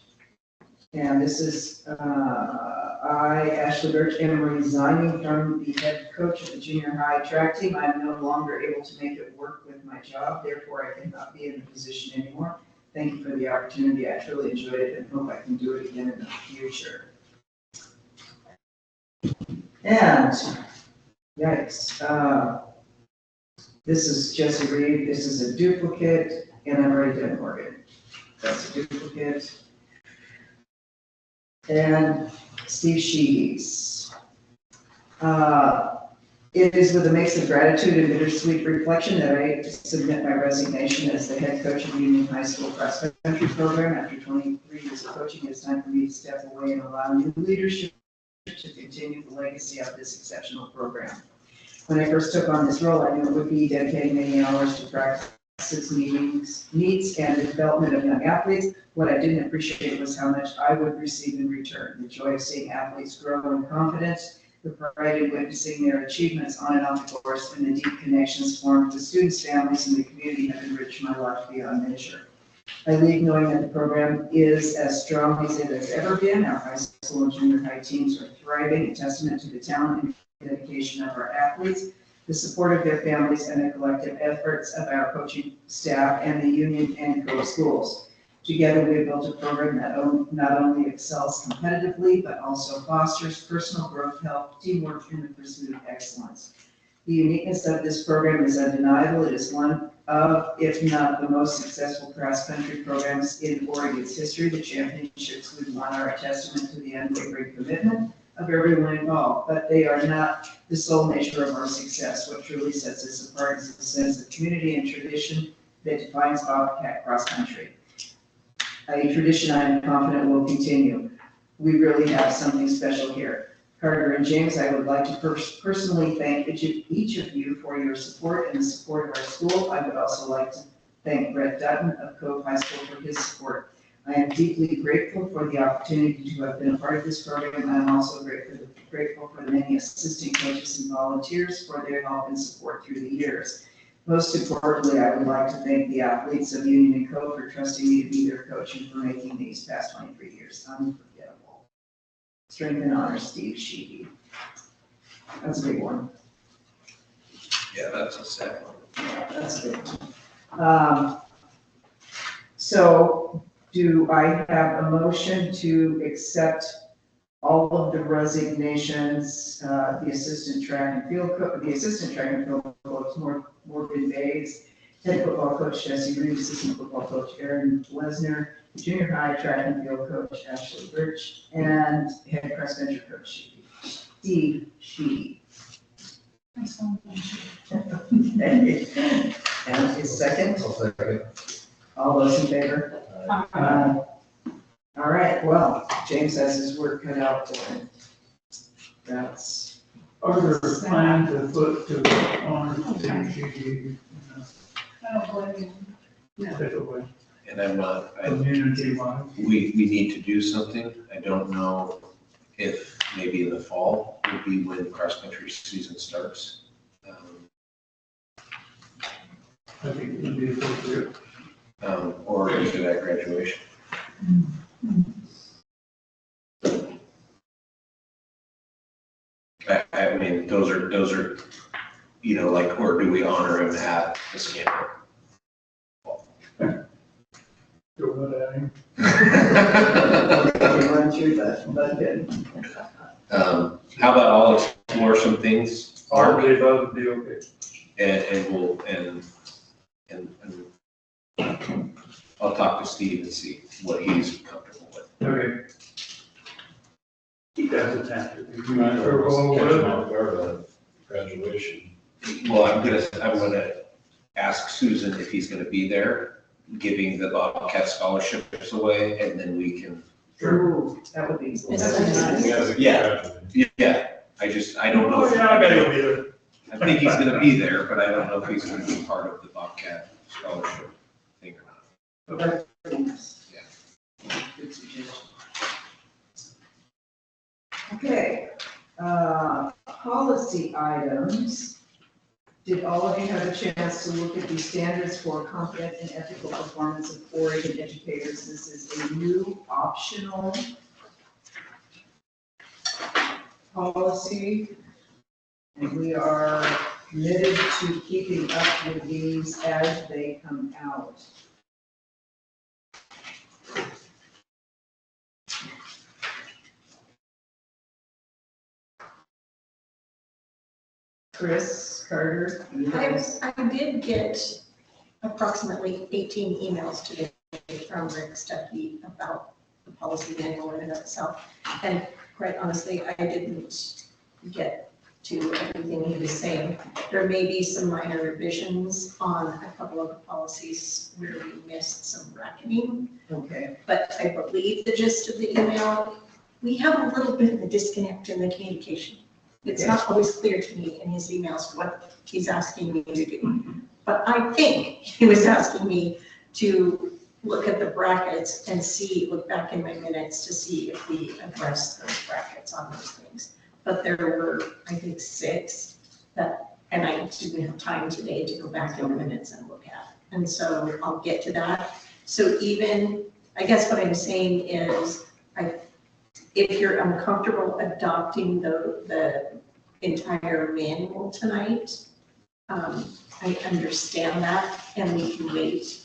And this is, I, Ashley Birch, am resigning from the head coach of the junior high track team. I'm no longer able to make it work with my job, therefore I cannot be in the position anymore. Thank you for the opportunity. I truly enjoyed it and hope I can do it again in the future. And, yikes, this is Jesse Reed, this is a duplicate, and I've already done Morgan. That's a duplicate. And Steve Sheehy's. It is with a mix of gratitude and bittersweet reflection that I submit my resignation as the head coach of the Union High School cross country program. After 23 years of coaching, it's time for me to step away and allow new leadership to continue the legacy of this exceptional program. When I first took on this role, I knew it would be dedicating many hours to practices, meetings, needs, and the development of young athletes. What I didn't appreciate was how much I would receive in return. The joy of seeing athletes grow in confidence, the pride in witnessing their achievements on and off the course, and the deep connections formed with students, families, and the community have enriched my life beyond measure. I leave knowing that the program is as strong as it has ever been. Our high school and junior high teams are thriving, a testament to the talent and dedication of our athletes, the support of their families, and the collective efforts of our coaching staff and the Union and Co schools. Together, we have built a program that not only excels competitively, but also fosters personal growth, health, teamwork, and the pursuit of excellence. The uniqueness of this program is undeniable. It is one of, if not the most successful cross-country programs in Oregon's history. The championships we've won are a testament to the unwavering commitment of everyone involved, but they are not the sole measure of our success. What truly sets us apart is the sense of community and tradition that defines Bobcat cross-country. A tradition I am confident will continue. We really have something special here. Carter and James, I would like to personally thank each of you for your support and the support of our school. I would also like to thank Brett Dutton of Cove High School for his support. I am deeply grateful for the opportunity to have been a part of this program. I am also grateful for the many assistant coaches and volunteers for their help and support through the years. Most importantly, I would like to thank the athletes of Union and Co for trusting me to be their coach and for making these past 23 years unforgettable. Strength and honor, Steve Sheehy. That's a big one. Yeah, that's a sad one. Yeah, that's a big one. So do I have a motion to accept all of the resignations, the assistant track and field coach, Morgan Bays, head football coach Jesse Reed, assistant football coach Aaron Lesner, junior high track and field coach Ashley Birch, and head cross country coach Steve Sheehy. And his second? I'll second. All those in favor? All right, well, James has his work cut out for him. That's. Are there plans to put on the, I don't blame you. take away? and I'm not, Community wise. we need to do something. I don't know if maybe in the fall would be when cross-country season starts. I think it would be appropriate. Or is it at graduation? I mean, those are, you know, like, or do we honor him at the scandal? Go ahead, Annie. We run through that, but good. How about I'll explore some things, All Mark, of the above would be okay. and we'll, and I'll talk to Steve and see what he's comfortable with. Okay. He doesn't have to. You might as well catch them off guard at graduation. Well, I'm gonna ask Susan if he's gonna be there, giving the Bobcat scholarships away, and then we can, Ooh, that would be. Yes. yeah, I don't know. Oh, yeah, I bet he'll be there. I think he's gonna be there, but I don't know if he's gonna be part of the Bobcat scholarship thing or not. Good suggestion. Okay, policy items. Did all of you have a chance to look at the standards for competent and ethical performance of Oregon educators? This is a new optional policy, and we are committed to keeping up with these as they come out. Chris, Carter, you guys? I did get approximately 18 emails today from Rick Stuckey about the policy manual in and of itself. And quite honestly, I didn't get to everything he was saying. There may be some minor revisions on a couple of the policies where we missed some bracketing, Okay, but I believe the gist of the email, we have a little bit of a disconnect in the communication. It's not always clear to me in his emails what he's asking me to do. But I think he was asking me to look at the brackets and look back in my minutes to see if we addressed those brackets on those things. But there were, I think, 6 that, and I didn't have time today to go back in the minutes and look at. And so I'll get to that. So even, I guess what I'm saying is, if you're uncomfortable adopting the entire manual tonight, I understand that, and we can wait.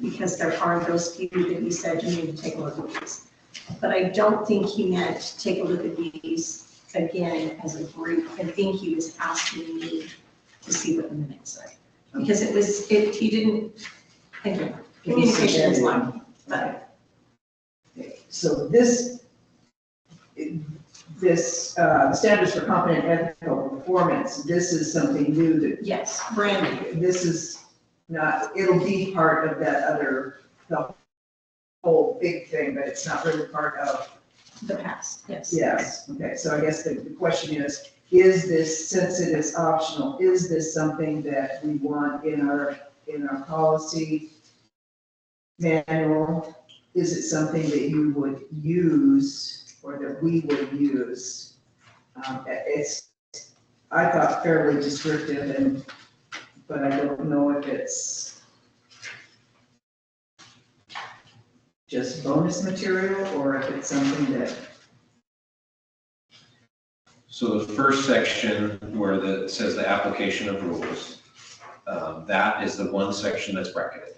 Because there are those few that he said you need to take a look at these. But I don't think he meant take a look at these again as a group. I think he was asking me to see what the minutes say. Because he didn't, again, communication is one, but. so this standards for competent and ethical performance, this is something new that, Yes, brand new. this is not, it'll be part of that other, the whole big thing, but it's not really part of. The past, yes. Yes, okay, so I guess the question is this, since it is optional, is this something that we want in our policy manual? Is it something that you would use or that we would use? It's, I thought, fairly descriptive, but I don't know if it's just bonus material or if it's something that. So the first section where it says the application of rules, that is the one section that's bracketed.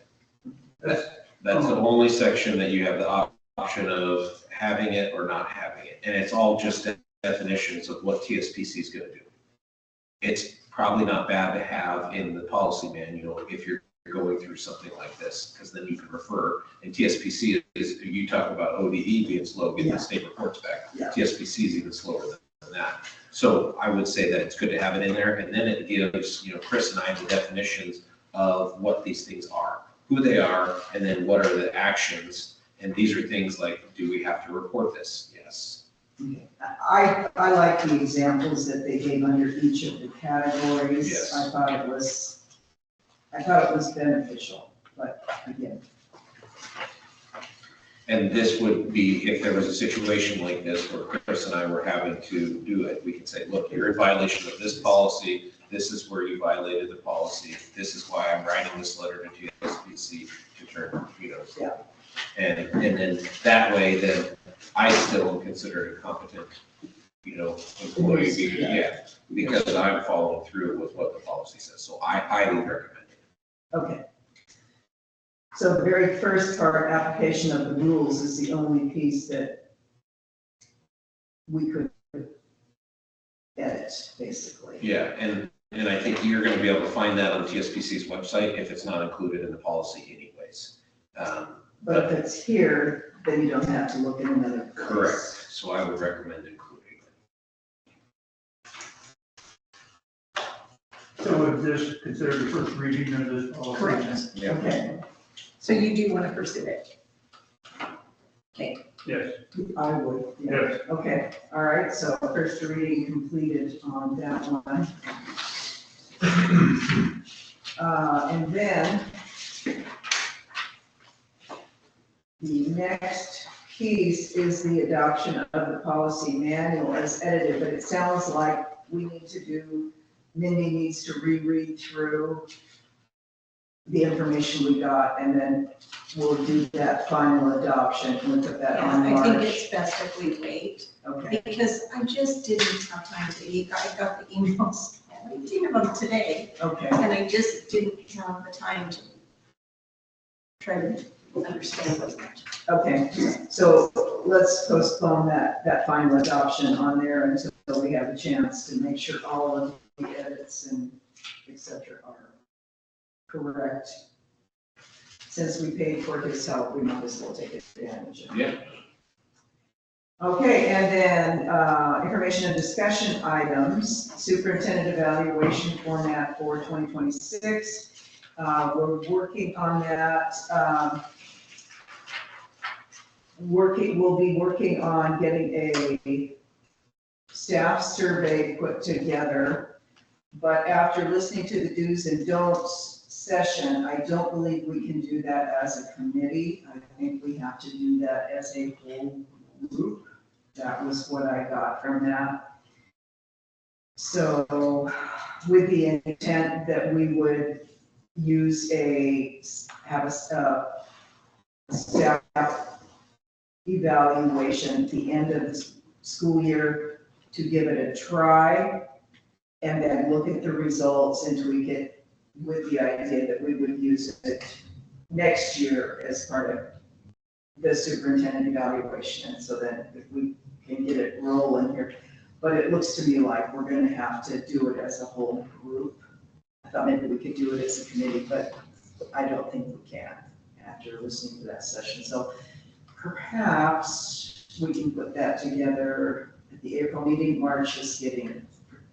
That's the only section that you have the option of having it or not having it. And it's all just definitions of what TSPC is going to do. It's probably not bad to have in the policy manual if you're going through something like this, because then you can refer. And TSPC is, you talk about ODE being slow, getting the state reports back. Yeah. TSPC is even slower than that. So I would say that it's good to have it in there, and then it gives, Chris and I the definitions of what these things are, who they are, and then what are the actions. And these are things like, do we have to report this? Yes. I like the examples that they gave under each of the categories. Yes. I thought it was beneficial. but again, And this would be, if there was a situation like this where Chris and I were having to do it, we could say, look, you're in violation of this policy. This is where you violated the policy. This is why I'm writing this letter to TSBC to turn, Yeah. And then that way, then I still am considered a competent, employee, yeah, because I'm following through with what the policy says. So I highly recommend it. okay. So the very first part, application of the rules, is the only piece that we could edit, basically. Yeah, and I think you're gonna be able to find that on TSPC's website if it's not included in the policy anyways. But if it's here, then you don't have to look in another place. Correct, so I would recommend including it. So would this consider the first reading of this policy? Correct. Yeah. Okay, So you do want to pursue it? Yes. I would, yeah. Yes. Okay, all right, so first reading completed on that one. And then the next piece is the adoption of the policy manual as edited, but it sounds like we need to do, Mindy needs to reread through the information we got, and then we'll do that final adoption, and we'll put that on I think March. it's best if we wait, Okay, because I just didn't have time to eat. I got the emails, 18 of them today, okay, and I just didn't have the time to try to understand those much. okay. So let's postpone that final adoption on there until we have a chance to make sure all of the edits and et cetera are correct. Since we paid for his help, we might as well take advantage of it. Yeah. Okay, and then, information and discussion items, superintendent evaluation format for 2026. We're working on that. We'll be working on getting a staff survey put together. But after listening to the do's and don'ts session, I don't believe we can do that as a committee. I think we have to do that as a whole group. That was what I got from that. So with the intent that we would have a staff evaluation at the end of the school year to give it a try, and then look at the results and tweak it with the idea that we would use it next year as part of the superintendent evaluation. And so that if we can get it rolling here, but it looks to me like we're gonna have to do it as a whole group. I thought maybe we could do it as a committee, but I don't think we can after listening to that session. So perhaps we can put that together at the April meeting. March is getting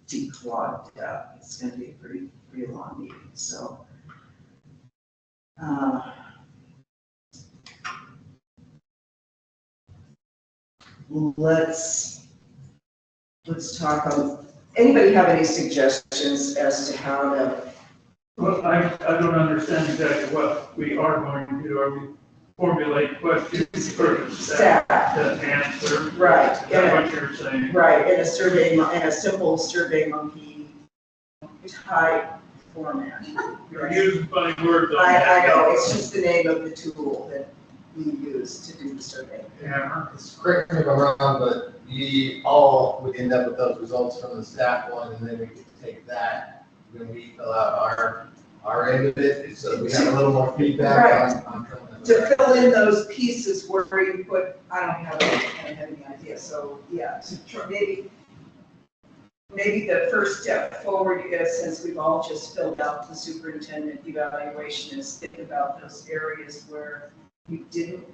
pretty clogged up. It's gonna be a pretty long meeting, so. Let's talk, anybody have any suggestions as to how to, Well, I don't understand exactly what we are going to do. Are we formulate questions for staff to answer? right, Is that what you're saying? right, in a simple Survey Monkey type format. You're using funny words on I that. know, it's just the name of the tool that we use to do the survey. Yeah. Correct me if I'm wrong, but we all would end up with those results from the staff one, and then we could take that when we fill out our end of it, so we have a little more feedback on To fill in those pieces where you put, I don't have any idea, so, yeah, to try, maybe the first step forward is, since we've all just filled out the superintendent evaluation, is think about those areas where you didn't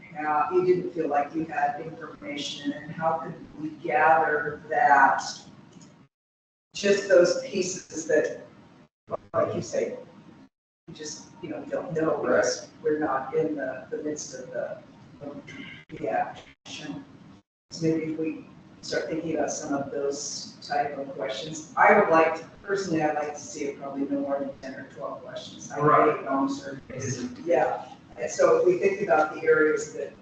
feel like you had information, and how could we gather that, just those pieces that, like you say, you just, don't know, because we're not in the midst of the action. So maybe if we start thinking about some of those type of questions. I would like, personally, I'd like to see it probably no more than 10 or 12 questions. I Right. hate long surveys. Yeah, and so if we think about the areas that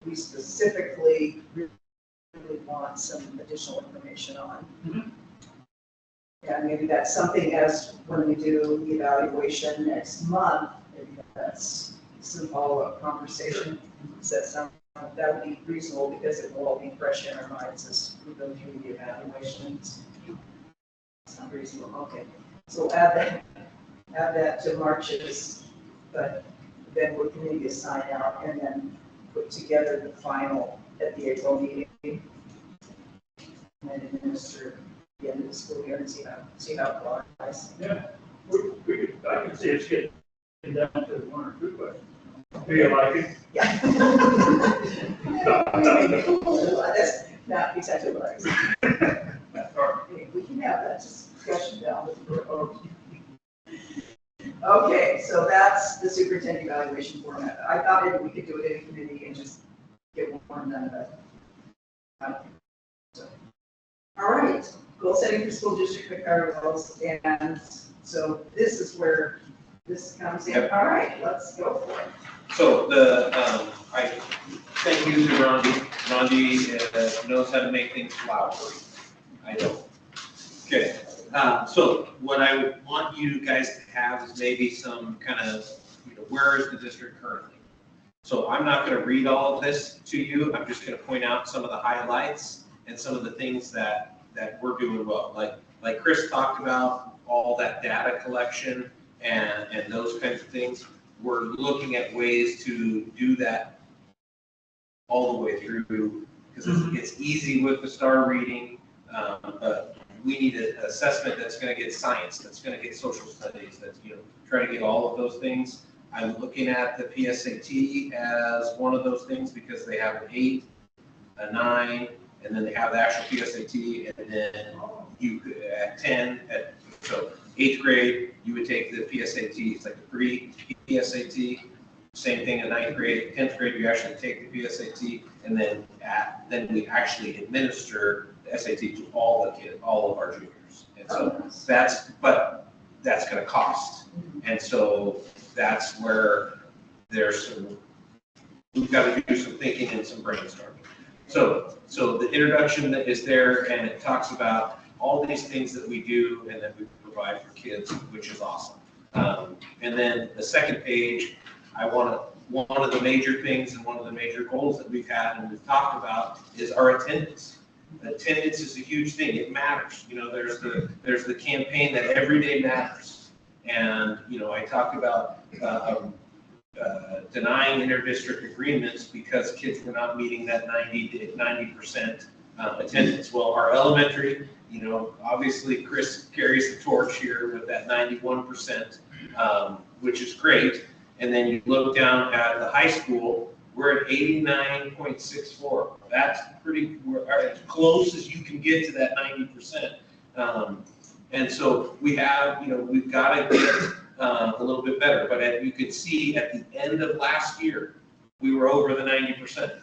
we specifically really want some additional information on. Mhm. And maybe that's something as when we do the evaluation next month, maybe that's some follow-up conversation. Does that sound, that would be reasonable because it will all be fresh in our minds as we go through the evaluations. Sound reasonable, okay. So add that to March's, but then we can maybe assign out and then put together the final at the April meeting. And then administer the end of the school year and see how it flies. Yeah, I can see us getting down to 1 or 2 questions. Do you like it? Yeah. That's not exactly what I was. That's all right. We can have that discussion down with the road. Okay, so that's the superintendent evaluation format. I thought maybe we could do it in a committee and just get one done, but. So. All right, goal setting for school district quick fire results, and so this is where this comes in. Yep. All right, let's go for it. So I thank you to Rondi. Rondi knows how to make things flowery. I don't. Okay, so what I would want you guys to have is maybe some kind of, where is the district currently? So I'm not going to read all of this to you. I'm just going to point out some of the highlights and some of the things that we're doing well. Like Chris talked about, all that data collection and those kinds of things. We're looking at ways to do that all the way through, because it's easy with the star reading, but we need an assessment that's going to get science, that's going to get social studies, that's, try to get all of those things. I'm looking at the PSAT as one of those things because they have an 8, a 9, and then they have the actual PSAT, and then you at 10, so 8th grade, you would take the PSAT, it's like a pre-PSAT, same thing in 9th grade, 10th grade, you actually take the PSAT, and then we actually administer the SAT to all the kids, all of our juniors. And so that's going to cost. And so that's where we've got to do some thinking and some brainstorming. So the introduction that is there, and it talks about all these things that we do and that we provide for kids, which is awesome. And then the second page, one of the major things and one of the major goals that we've had and we've talked about is our attendance. Attendance is a huge thing. It matters. There's the campaign that every day matters. And, I talked about denying inter-district agreements because kids were not meeting that 90% attendance. Well, our elementary, obviously Chris carries the torch here with that 91%, which is great. And then you look down at the high school, we're at 89.64. That's we're as close as you can get to that 90%. And so we have, we've got to get a little bit better. But as you could see at the end of last year, we were over the 90%.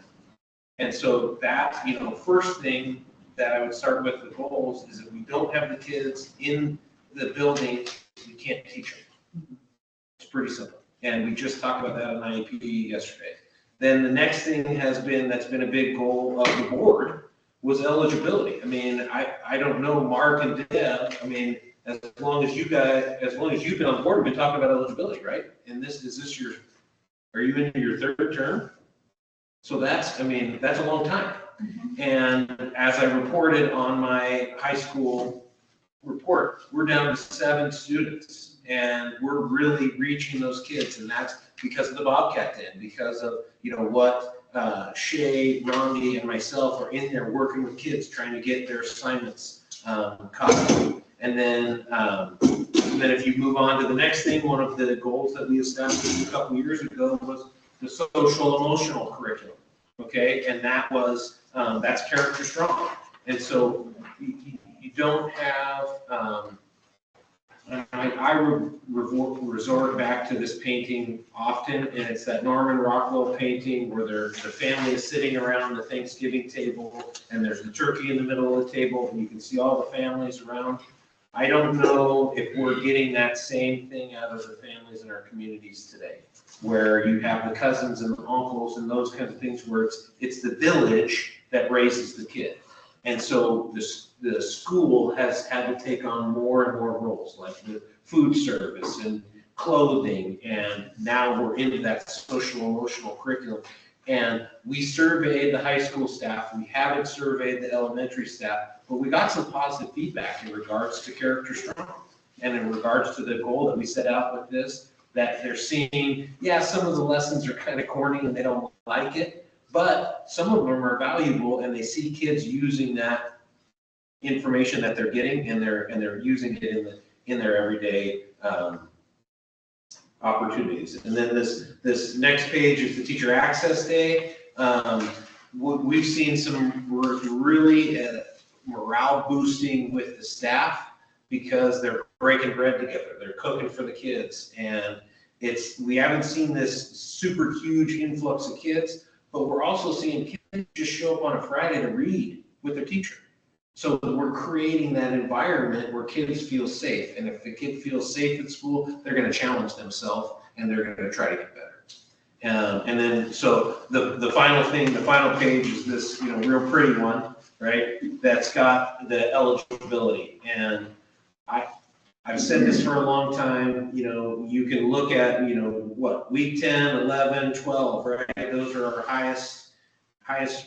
And so that, first thing that I would start with the goals is if we don't have the kids in the building, we can't teach them. It's pretty simple. And we just talked about that on IEP yesterday. Then the next thing that's been a big goal of the board was eligibility. I mean, I don't know Mark and Deb. I mean, as long as you've been on board, we've been talking about eligibility, right? And are you in your 3rd term? So that's a long time. And as I reported on my high school report, we're down to 7 students. And we're really reaching those kids, and that's because of the Bobcat Den, because of what Shay, Rondi, and myself are in there working with kids, trying to get their assignments caught up. And then if you move on to the next thing, one of the goals that we established a couple years ago was the social emotional curriculum. Okay, and that was that's Character Strong, and so you don't have. I resort back to this painting often, and it's that Norman Rockwell painting where the family is sitting around the Thanksgiving table, and there's the turkey in the middle of the table, and you can see all the families around. I don't know if we're getting that same thing out of the families in our communities today, where you have the cousins and the uncles and those kinds of things, where it's the village that raises the kid. And so the school has had to take on more and more roles, like the food service and clothing, and now we're into that social emotional curriculum. And we surveyed the high school staff, we haven't surveyed the elementary staff, but we got some positive feedback in regards to Character Strong, and in regards to the goal that we set out with this, that they're seeing, yeah, some of the lessons are kind of corny and they don't like it, but some of them are valuable, and they see kids using that information that they're getting, and they're using it in their everyday opportunities. And then this next page is the Teacher Access Day. We've seen some really morale boosting with the staff, because they're breaking bread together, they're cooking for the kids, and we haven't seen this super huge influx of kids, but we're also seeing kids just show up on a Friday to read with their teacher. So we're creating that environment where kids feel safe, and if the kid feels safe at school, they're going to challenge themselves and they're going to try to get better. And then, so the final thing, the final page is this, real pretty one, right? That's got the eligibility. And I've said this for a long time, you can look at, week 10, 11, 12, right? Those are our highest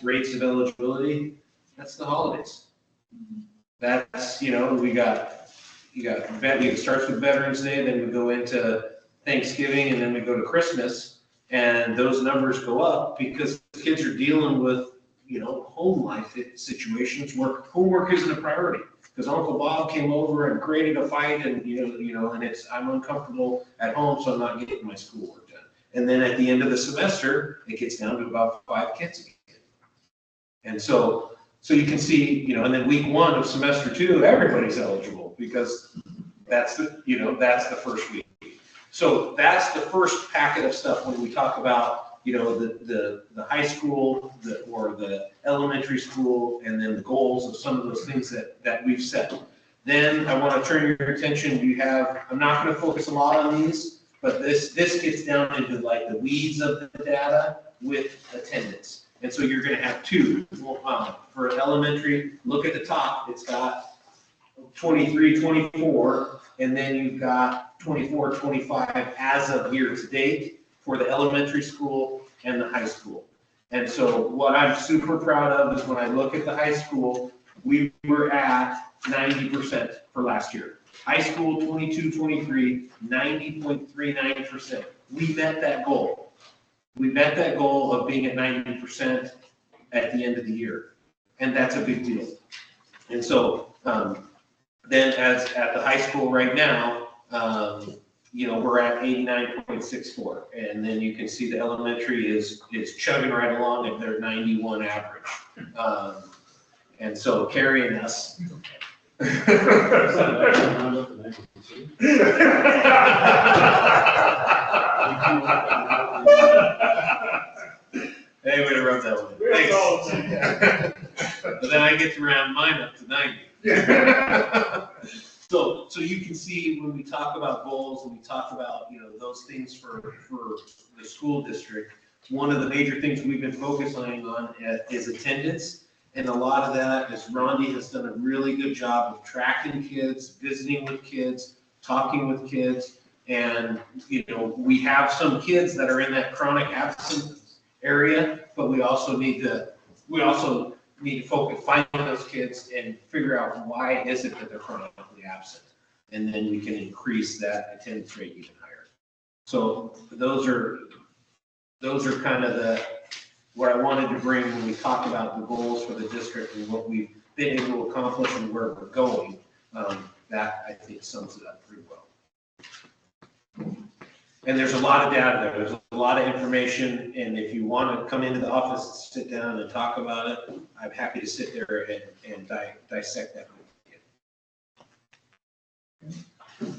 rates of eligibility. That's the holidays. That's, it starts with Veterans Day, then we go into Thanksgiving, and then we go to Christmas, and those numbers go up because kids are dealing with, home life situations where homework isn't a priority. Because Uncle Bob came over and created a fight, and and I'm uncomfortable at home, so I'm not getting my schoolwork done. And then at the end of the semester, it gets down to about 5 kids again. And so you can see, and then week 1 of semester 2, everybody's eligible, because that's the first week. So that's the first packet of stuff when we talk about, the high school, or the elementary school, and then the goals of some of those things that we've set. Then I want to turn your attention, I'm not going to focus a lot on these, but this gets down into like the weeds of the data with attendance. And so you're going to have 2. For elementary, look at the top, it's got 23, 24, and then you've got 24, 25 as of year to date for the elementary school and the high school. And so what I'm super proud of is when I look at the high school, we were at 90% for last year. High school 22-23, 90.39%. We met that goal. We met that goal of being at 90% at the end of the year. And that's a big deal. And so then as at the high school right now, we're at 89.64. And then you can see the elementary is chugging right along at their 91 average. And so carrying us. Hey, way to rub that one. Thanks. But then I get to round mine up to 90. So you can see when we talk about goals and we talk about, those things for the school district, one of the major things we've been focusing on is attendance. And a lot of that is Rondi has done a really good job of tracking kids, visiting with kids, talking with kids. And, we have some kids that are in that chronic absence area, but we also need to focus, find those kids and figure out why is it that they're chronically absent. And then we can increase that attendance rate even higher. So those are kind of what I wanted to bring when we talk about the goals for the district and what we've been able to accomplish and where we're going. That I think sums it up pretty well. And there's a lot of data there. There's a lot of information. And if you want to come into the office, sit down and talk about it, I'm happy to sit there and dissect that with you.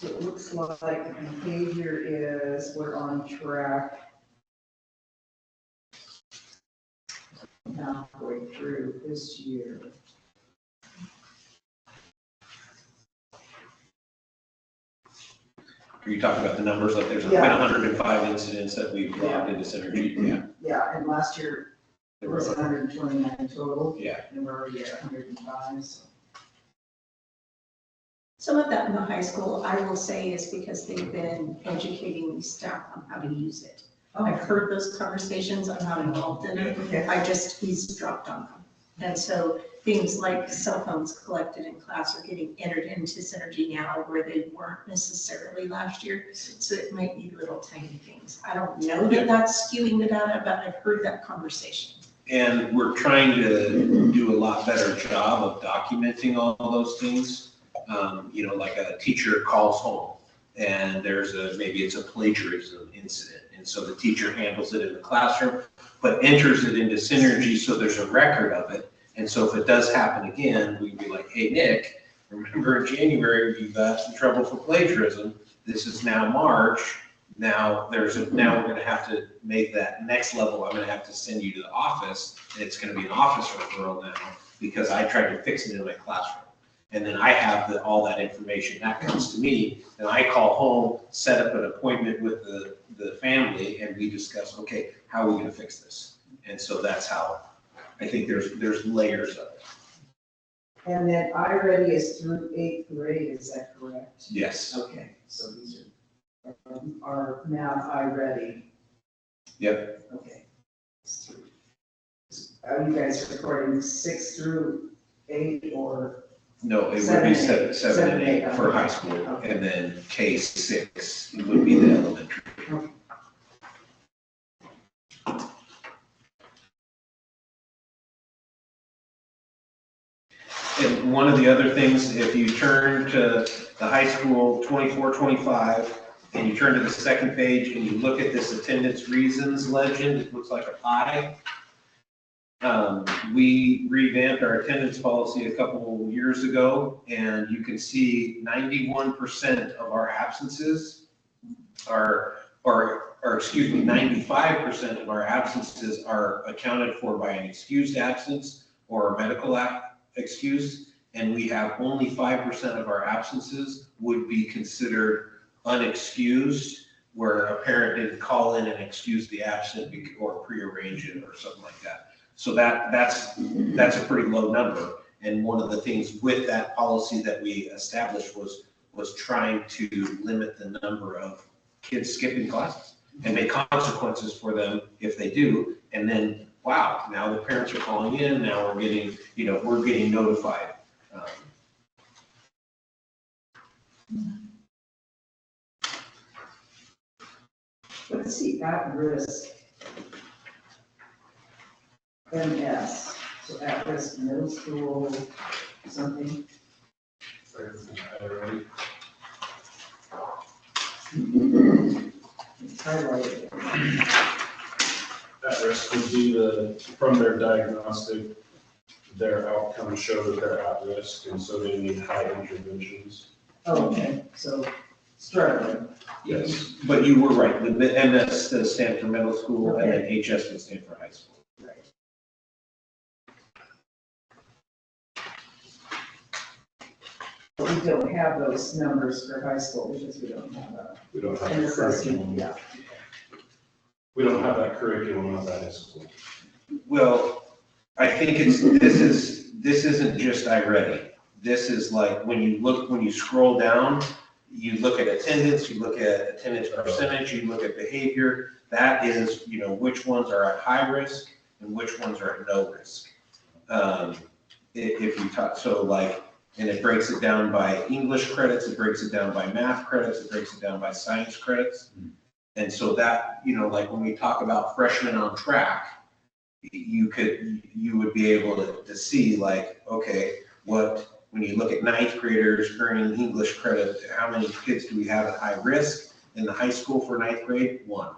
So it looks like the behavior is, we're on track. Halfway through this year. Are you talking about the numbers? Like there's been Yeah. 105 incidents that we've logged into Synergy? Yeah. Yeah, and last year it was 129 total, Yeah. and we're already at 105, so. Some of that in the high school, I will say, is because they've been educating staff on how to use it. I've heard those conversations, I'm not involved in it, Okay. I just eavesdropped on them. And so things like cell phones collected in class are getting entered into Synergy now where they weren't necessarily last year. So it might be little tiny things. I don't know that that's skewing the data, but I've heard that conversation. And we're trying to do a lot better job of documenting all those things. You know, like a teacher calls home and maybe it's a plagiarism incident. And so the teacher handles it in the classroom, but enters it into Synergy so there's a record of it. And so if it does happen again, we'd be like, hey, Nick, remember in January, you got in trouble for plagiarism. This is now March. Now now we're gonna have to make that next level. I'm gonna have to send you to the office, and it's gonna be an office referral now because I tried to fix it in my classroom. And then I have all that information. That comes to me, and I call home, set up an appointment with the family, and we discuss, okay, how are we gonna fix this? And so that's how, I think there's layers of it. And then iReady is through 8th grade, is that correct? Yes. Okay, so these are math iReady. Yep. Okay. Are you guys recording 6 through 8 or? No, it would be seven and eight for high school, Okay. and then K-6 would be the elementary. And one of the other things, if you turn to the high school 24-25, and you turn to the second page and you look at this attendance reasons legend, it looks like a pie. We revamped our attendance policy a couple years ago, and you can see 91% of our absences are, or excuse me, 95% of our absences are accounted for by an excused absence or a medical excuse, and we have only 5% of our absences would be considered unexcused, where a parent didn't call in and excuse the absent or prearrange it or something like that. So that's a pretty low number. And one of the things with that policy that we established was trying to limit the number of kids skipping classes and make consequences for them if they do. And then, wow, now the parents are calling in, now we're getting notified. What's the at-risk MS? So at-risk middle school, something? It's highlighted. At risk would be from their diagnostic, their outcomes show that they're at risk, and so they need high interventions. Oh, okay, so struggling. Yes. But you were right, the MS does stand for middle school, and then HS would stand for high school. Right. But we don't have those numbers for high school because we don't have We don't have an that assessment, curriculum. yeah. We don't have that curriculum at that high school. Well, I think this isn't just iReady. This is like, when you scroll down, you look at attendance, you look at attendance percentage, you look at behavior. That is, which ones are at high risk and which ones are at no risk. If you talk, and it breaks it down by English credits, it breaks it down by math credits, it breaks it down by science credits. And so that, like when we talk about freshmen on track, you would be able to see like, okay, when you look at ninth graders earning English credit, how many kids do we have at high risk in the high school for ninth grade? 1.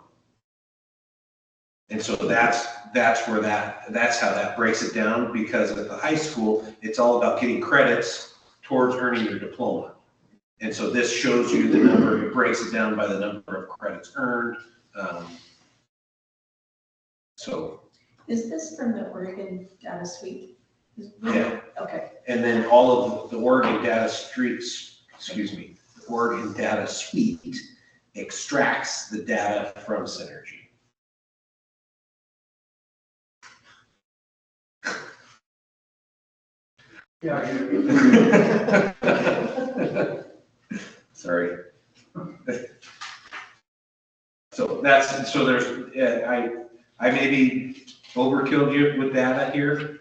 And so that's how that breaks it down, because at the high school, it's all about getting credits towards earning your diploma. And so this shows you the number, it breaks it down by the number of credits earned. So, Is this from the Oregon Data Suite? yeah. Okay. And then all of the Oregon Data Oregon Data Suite extracts the data from Synergy. Yeah, Sorry. So there's, I maybe overkilled you with data here.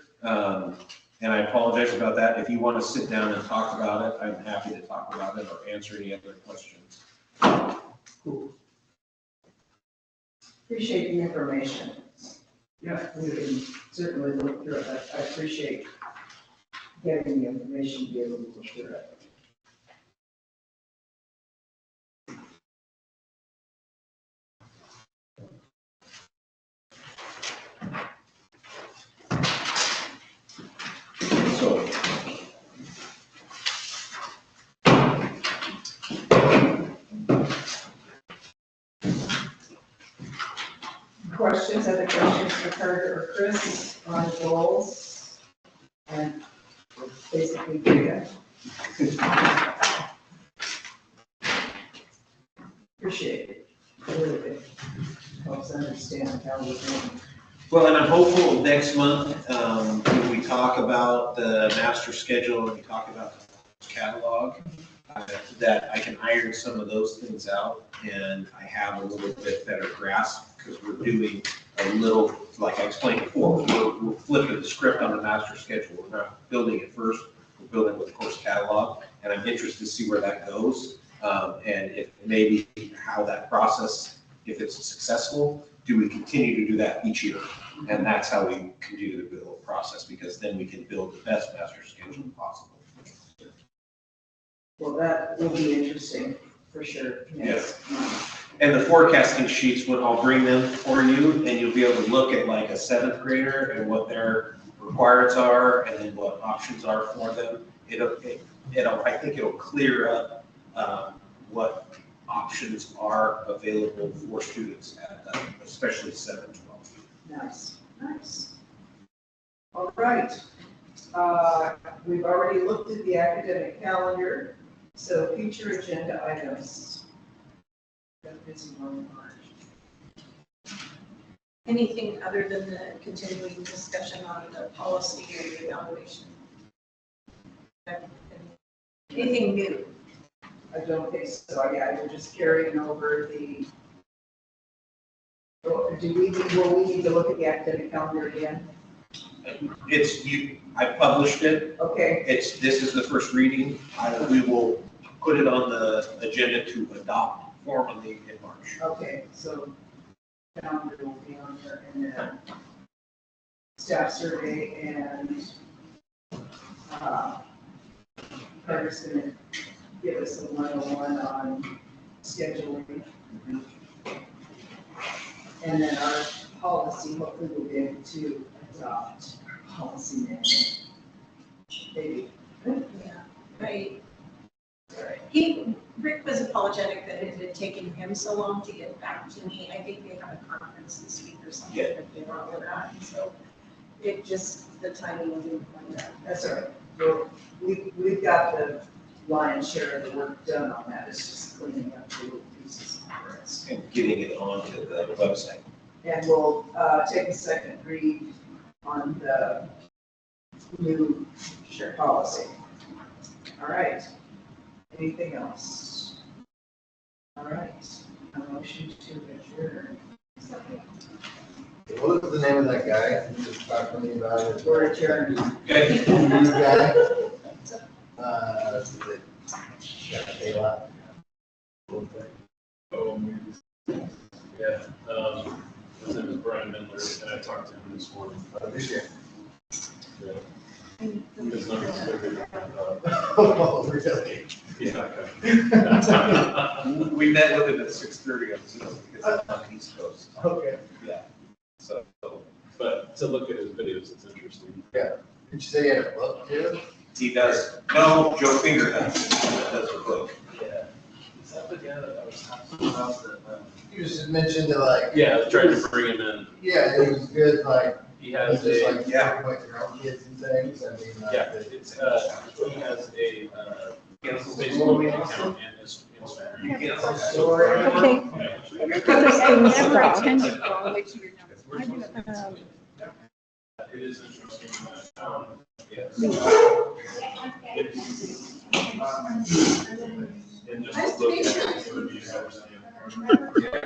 And I apologize about that. If you want to sit down and talk about it, I'm happy to talk about it or answer any other questions. Appreciate the information. yeah. We can certainly look through it. I appreciate getting the information to be able to look through it. So. Questions, other questions for Carter or Chris on goals and basically data? Appreciate it. Really good. Helps understand how we're doing. Well, and I'm hopeful next month, when we talk about the master schedule and we talk about the catalog, that I can iron some of those things out and I have a little bit better grasp because we're doing a little, like I explained before, we're flipping the script on the master schedule. We're not building it first, we're building with course catalog, and I'm interested to see where that goes. And if maybe how that process, if it's successful, do we continue to do that each year? And that's how we continue to build a process, because then we can build the best master schedule possible. Well, that will be interesting for sure. Yes. And the forecasting sheets, when I'll bring them for you, and you'll be able to look at like a 7th grader and what their requirements are, and then what options are for them. I think it'll clear up what options are available for students at especially 7, 12. Nice, nice. All right. We've already looked at the academic calendar, so future agenda items. Got a busy one in March. Anything other than the continuing discussion on the policy or the evaluation? Anything new? I don't think so. Yeah, we're just carrying over the. Will we need to look at the academic calendar again? I published it. Okay, This is the first reading. We will put it on the agenda to adopt formally in March. okay, so calendar will be on there and then staff survey and Carter's gonna give us a 101 on scheduling. And then our policy, hopefully we'll be able to adopt policy manual. Maybe. Yeah, right. Right. Rick was apologetic that it had taken him so long to get back to me. I think they have a conference this week or something that they were with that, and so it just, the timing wasn't quite that. That's all right. Well, we've got the lion's share of the work done on that. It's just cleaning up the little pieces for us. And getting it onto the website. And we'll take a second read on the new policy. All right. Anything else? All right. A motion to adjourn. What was the name of that guy who just talked to me about it? We're adjourned. Okay. New guy? Is it Kayla? Yeah, his name is Brian Mendler, and I talked to him this morning. This year. Yeah. His number's bigger than I thought. Oh, really? Yeah. We met with him at 6:30 on Zoom because I'm on the East Coast. Okay. So, But to look at his videos, it's interesting. Did you say you had a book too? he does, no, Joe Finger does a book. again? That was something else that, You just mentioned that like, Yeah, I tried to bring him in. yeah, it was good, like, He it's has just a, like, yeah, point to your own kids and things, I mean, like. yeah, it's, he has a, Facebook account and his Instagram. Okay. This thing stopped. It is interesting that, yes. And just Nice to look meet at you. it, so you understand.